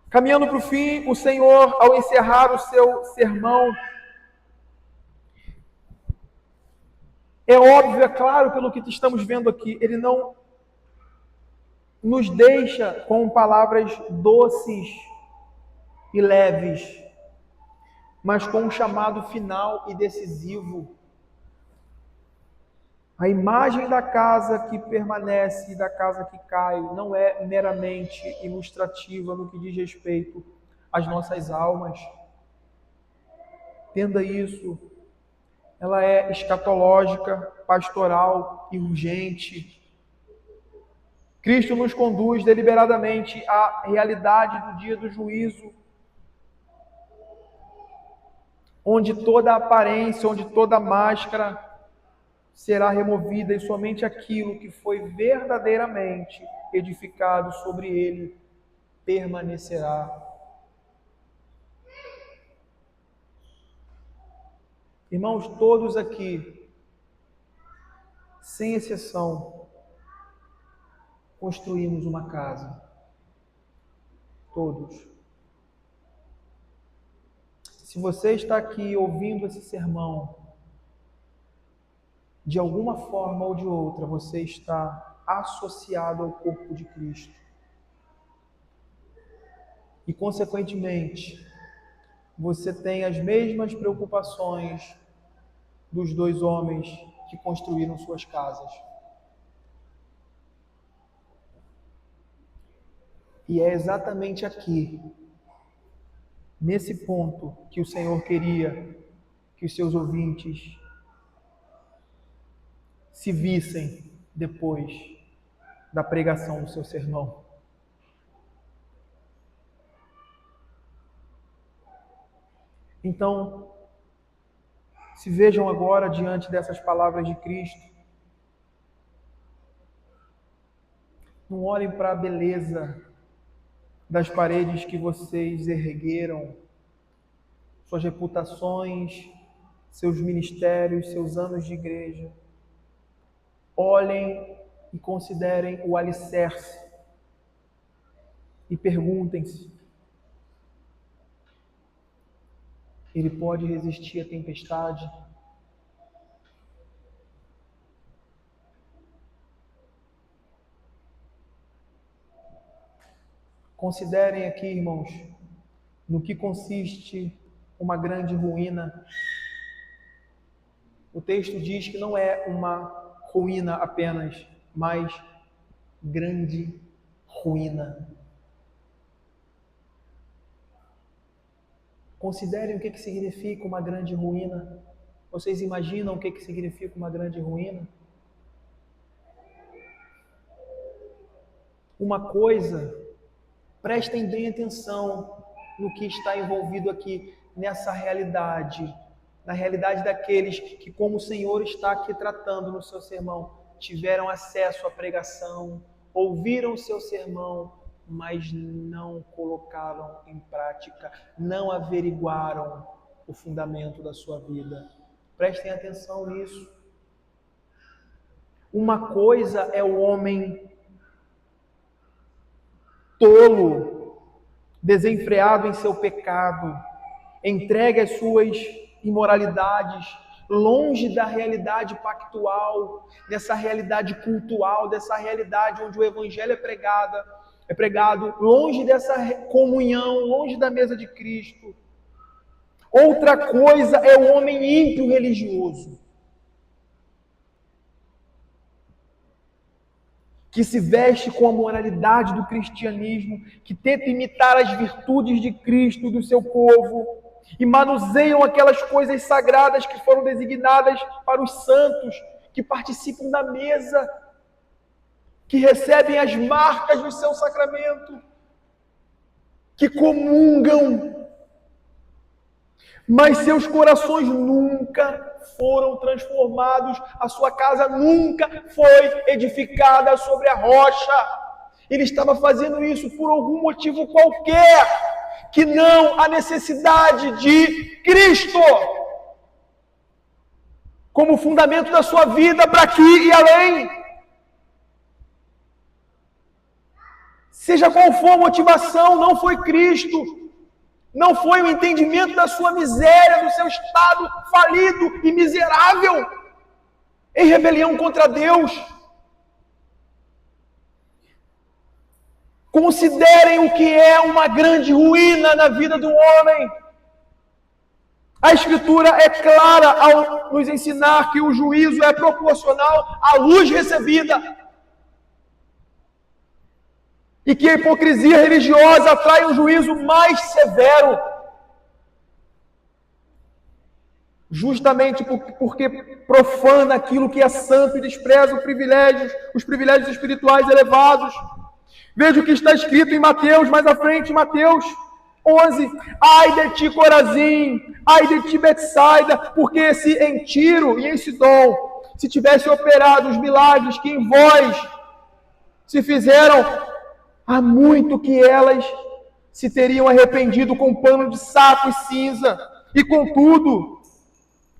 Caminhando para o fim, o Senhor, ao encerrar o seu sermão, é óbvio, é claro, pelo que estamos vendo aqui, ele não nos deixa com palavras doces e leves, mas com um chamado final e decisivo. A imagem da casa que permanece e da casa que cai não é meramente ilustrativa no que diz respeito às nossas almas. Entenda isso. Ela é escatológica, pastoral e urgente. Cristo nos conduz deliberadamente à realidade do dia do juízo, onde toda aparência, onde toda máscara será removida e somente aquilo que foi verdadeiramente edificado sobre ele permanecerá. Irmãos, todos aqui, sem exceção, construímos uma casa. Todos. Se você está aqui ouvindo esse sermão, de alguma forma ou de outra, você está associado ao corpo de Cristo. E, consequentemente, você tem as mesmas preocupações dos dois homens que construíram suas casas. E é exatamente aqui, nesse ponto, que o Senhor queria que os seus ouvintes se vissem depois da pregação do seu sermão. Então, se vejam agora diante dessas palavras de Cristo. Não olhem para a beleza das paredes que vocês ergueram, suas reputações, seus ministérios, seus anos de igreja. Olhem e considerem o alicerce e perguntem-se: ele pode resistir à tempestade? Considerem aqui, irmãos, no que consiste uma grande ruína. O texto diz que não é uma ruína apenas, mas grande ruína. Considerem o que significa uma grande ruína. Vocês imaginam o que significa uma grande ruína? Uma coisa, prestem bem atenção no que está envolvido aqui nessa realidade, na realidade daqueles que, como o Senhor está aqui tratando no seu sermão, tiveram acesso à pregação, ouviram o seu sermão, mas não colocaram em prática, não averiguaram o fundamento da sua vida. Prestem atenção nisso. Uma coisa é o homem tolo, desenfreado em seu pecado, entregue às suas imoralidades, longe da realidade pactual, dessa realidade cultual, dessa realidade onde o evangelho é pregado, longe dessa comunhão, longe da mesa de Cristo. Outra coisa é o homem ímpio religioso, que se veste com a moralidade do cristianismo, que tenta imitar as virtudes de Cristo e do seu povo, e manuseiam aquelas coisas sagradas que foram designadas para os santos, que participam da mesa, que recebem as marcas do seu sacramento, que comungam, mas seus corações nunca foram transformados, a sua casa nunca foi edificada sobre a rocha. Ele estava fazendo isso por algum motivo qualquer, que não a necessidade de Cristo como fundamento da sua vida para aqui e além. Seja qual for a motivação, não foi Cristo. Não foi o entendimento da sua miséria, do seu estado falido e miserável, em rebelião contra Deus. Considerem o que é uma grande ruína na vida do homem. A Escritura é clara ao nos ensinar que o juízo é proporcional à luz recebida. E que a hipocrisia religiosa atrai um juízo mais severo. Justamente porque profana aquilo que é santo e despreza os privilégios espirituais elevados. Veja o que está escrito em Mateus, mais à frente, Mateus 11. Ai de ti, Corazim, ai de ti, Betsaida, porque se em Tiro e em Sidom se tivesse operado os milagres que em vós se fizeram, há muito que elas se teriam arrependido com pano de saco e cinza. E contudo,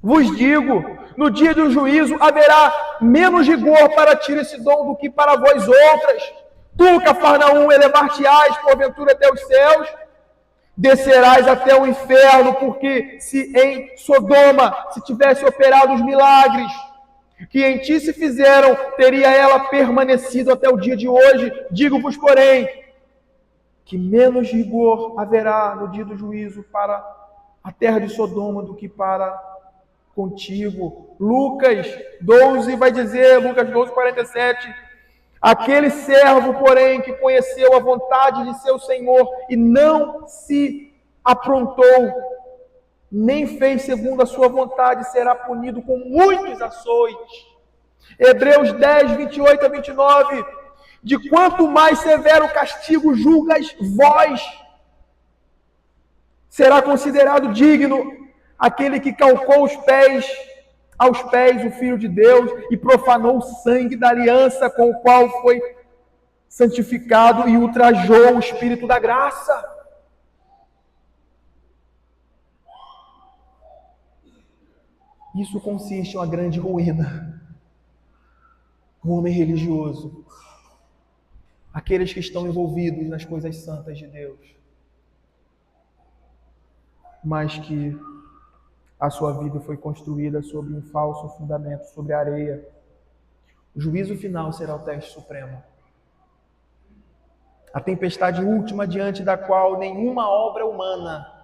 vos digo, no dia do juízo haverá menos rigor para Tiro e Sidom do que para vós outras. Tu, Cafarnaum, elevar-te-ás porventura até os céus, descerás até o inferno, porque se em Sodoma se tivesse operado os milagres que em ti se fizeram, teria ela permanecido até o dia de hoje. Digo-vos, porém, que menos rigor haverá no dia do juízo para a terra de Sodoma do que para contigo. Lucas 12 vai dizer, Lucas 12, 47, aquele servo, porém, que conheceu a vontade de seu Senhor e não se aprontou, nem fez segundo a sua vontade, será punido com muitos açoites. Hebreus 10, 28 a 29, de quanto mais severo castigo julgas vós, será considerado digno aquele que calcou aos pés o Filho de Deus e profanou o sangue da aliança com o qual foi santificado e ultrajou o Espírito da graça. Isso consiste em uma grande ruína. O homem religioso, aqueles que estão envolvidos nas coisas santas de Deus, mas que a sua vida foi construída sobre um falso fundamento, sobre areia. O juízo final será o teste supremo. A tempestade última diante da qual nenhuma obra humana,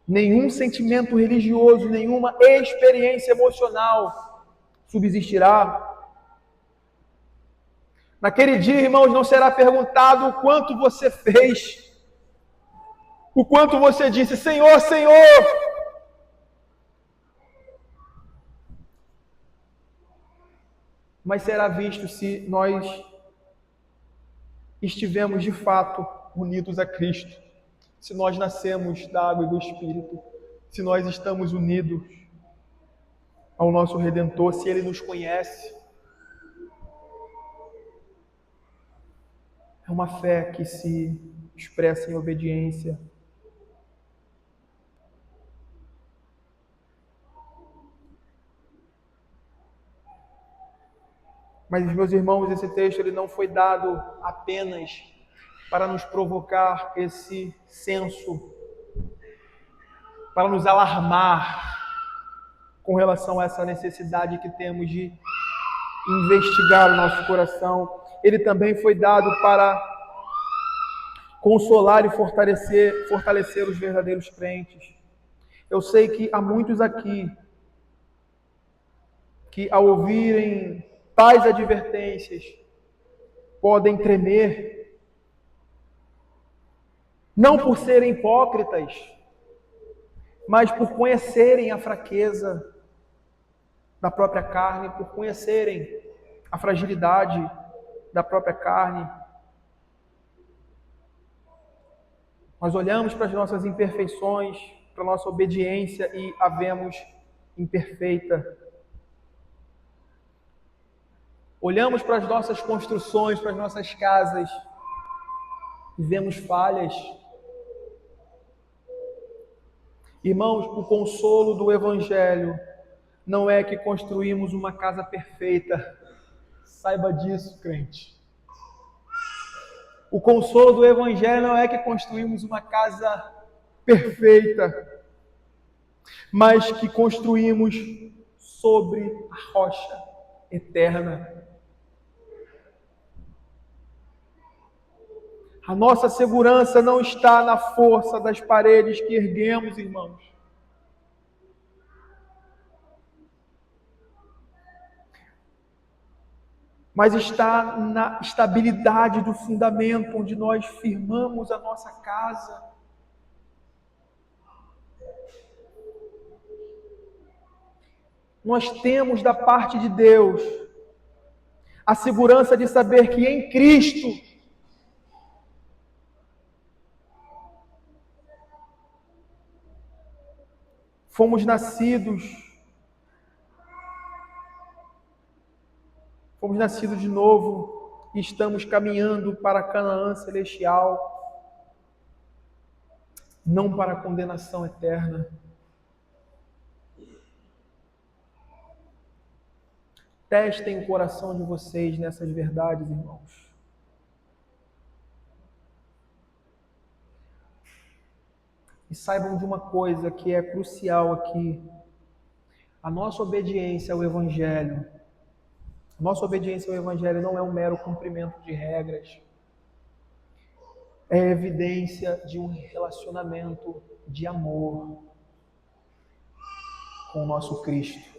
nenhum sentimento religioso, nenhuma experiência emocional subsistirá. Naquele dia, irmãos, não será perguntado o quanto você fez, o quanto você disse, Senhor, Senhor. Mas será visto se nós estivemos de fato unidos a Cristo, se nós nascemos da água e do Espírito, se nós estamos unidos ao nosso Redentor, se Ele nos conhece. É uma fé que se expressa em obediência. Mas, meus irmãos, esse texto ele não foi dado apenas para nos provocar esse senso, para nos alarmar com relação a essa necessidade que temos de investigar o nosso coração. Ele também foi dado para consolar e fortalecer os verdadeiros crentes. Eu sei que há muitos aqui que, ao ouvirem tais advertências, podem tremer, não por serem hipócritas, mas por conhecerem a fraqueza da própria carne, por conhecerem a fragilidade da própria carne. Nós olhamos para as nossas imperfeições, para a nossa obediência e a vemos imperfeita. Olhamos para as nossas construções, para as nossas casas e vemos falhas. Irmãos, o consolo do Evangelho não é que construímos uma casa perfeita. Saiba disso, crente. O consolo do Evangelho não é que construímos uma casa perfeita, mas que construímos sobre a rocha eterna. A nossa segurança não está na força das paredes que erguemos, irmãos. Mas está na estabilidade do fundamento onde nós firmamos a nossa casa. Nós temos da parte de Deus a segurança de saber que em Cristo fomos nascidos de novo e estamos caminhando para Canaã celestial, não para a condenação eterna. Testem o coração de vocês nessas verdades, irmãos. E saibam de uma coisa que é crucial aqui. A nossa obediência ao Evangelho não é um mero cumprimento de regras. É evidência de um relacionamento de amor com o nosso Cristo.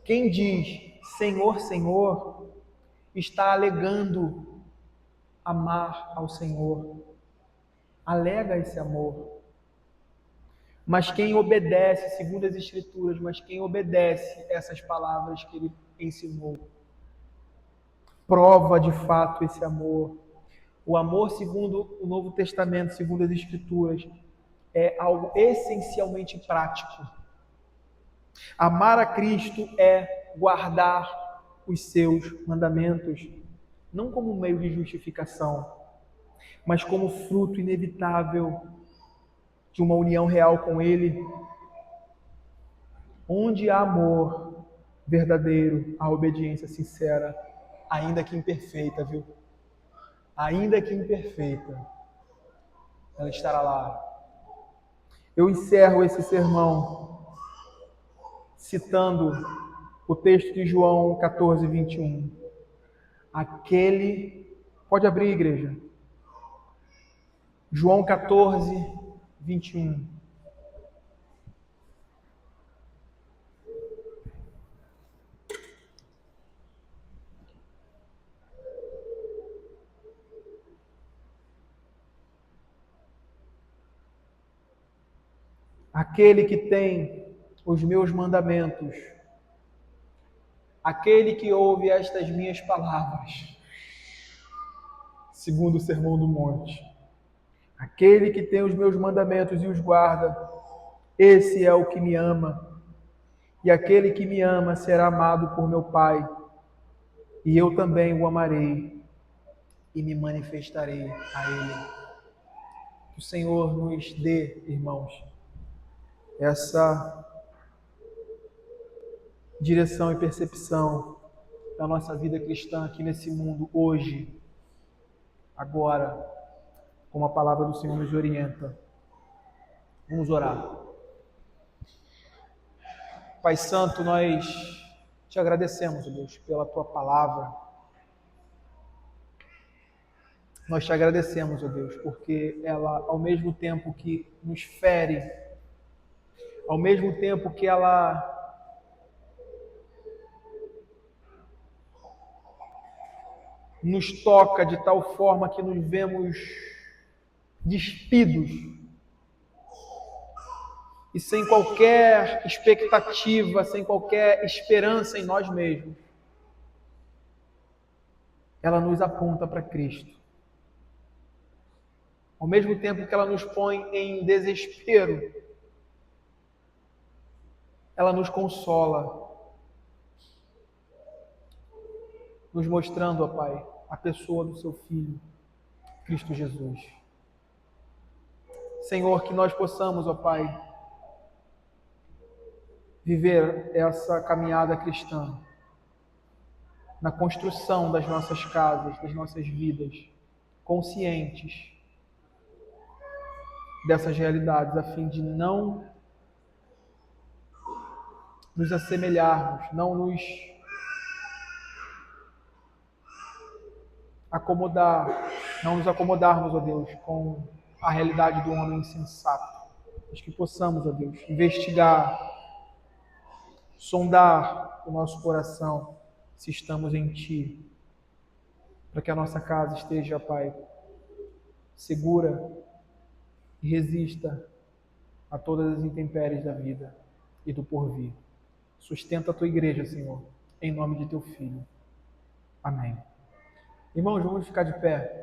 Quem diz Senhor, Senhor, está alegando amar ao Senhor. Alega esse amor. Mas quem obedece, segundo as Escrituras, essas palavras que ele ensinou, prova de fato esse amor. O amor, segundo o Novo Testamento, segundo as Escrituras, é algo essencialmente prático. Amar a Cristo é guardar os seus mandamentos, não como um meio de justificação, mas como fruto inevitável de uma união real com Ele. Onde há amor verdadeiro, há obediência sincera, ainda que imperfeita, viu? Ainda que imperfeita, ela estará lá. Eu encerro esse sermão citando o texto de João 14, 21. Pode abrir, igreja. João 14, 21. Aquele que tem os meus mandamentos, aquele que ouve estas minhas palavras segundo o Sermão do Monte. Aquele que tem os meus mandamentos e os guarda, esse é o que me ama. E aquele que me ama será amado por meu Pai, e eu também o amarei e me manifestarei a ele. Que o Senhor nos dê, irmãos, essa direção e percepção da nossa vida cristã aqui nesse mundo, hoje, agora, como a palavra do Senhor nos orienta. Vamos orar. Pai Santo, nós te agradecemos, ó Deus, pela tua palavra. Nós te agradecemos, ó Deus, porque ela, ao mesmo tempo que nos fere, ao mesmo tempo que ela nos toca de tal forma que nos vemos despidos e sem qualquer expectativa, sem qualquer esperança em nós mesmos, ela nos aponta para Cristo. Ao mesmo tempo que ela nos põe em desespero, ela nos consola, nos mostrando, ó Pai, a pessoa do seu Filho, Cristo Jesus. Senhor, que nós possamos, ó Pai, viver essa caminhada cristã na construção das nossas casas, das nossas vidas, conscientes dessas realidades, a fim de não nos assemelharmos, não nos acomodarmos, ó Deus, com a realidade do homem insensato. Mas que possamos, ó Deus, investigar, sondar o nosso coração, se estamos em Ti, para que a nossa casa esteja, Pai, segura e resista a todas as intempéries da vida e do porvir. Sustenta a Tua igreja, Senhor, em nome de Teu Filho. Amém. Irmãos, vamos ficar de pé.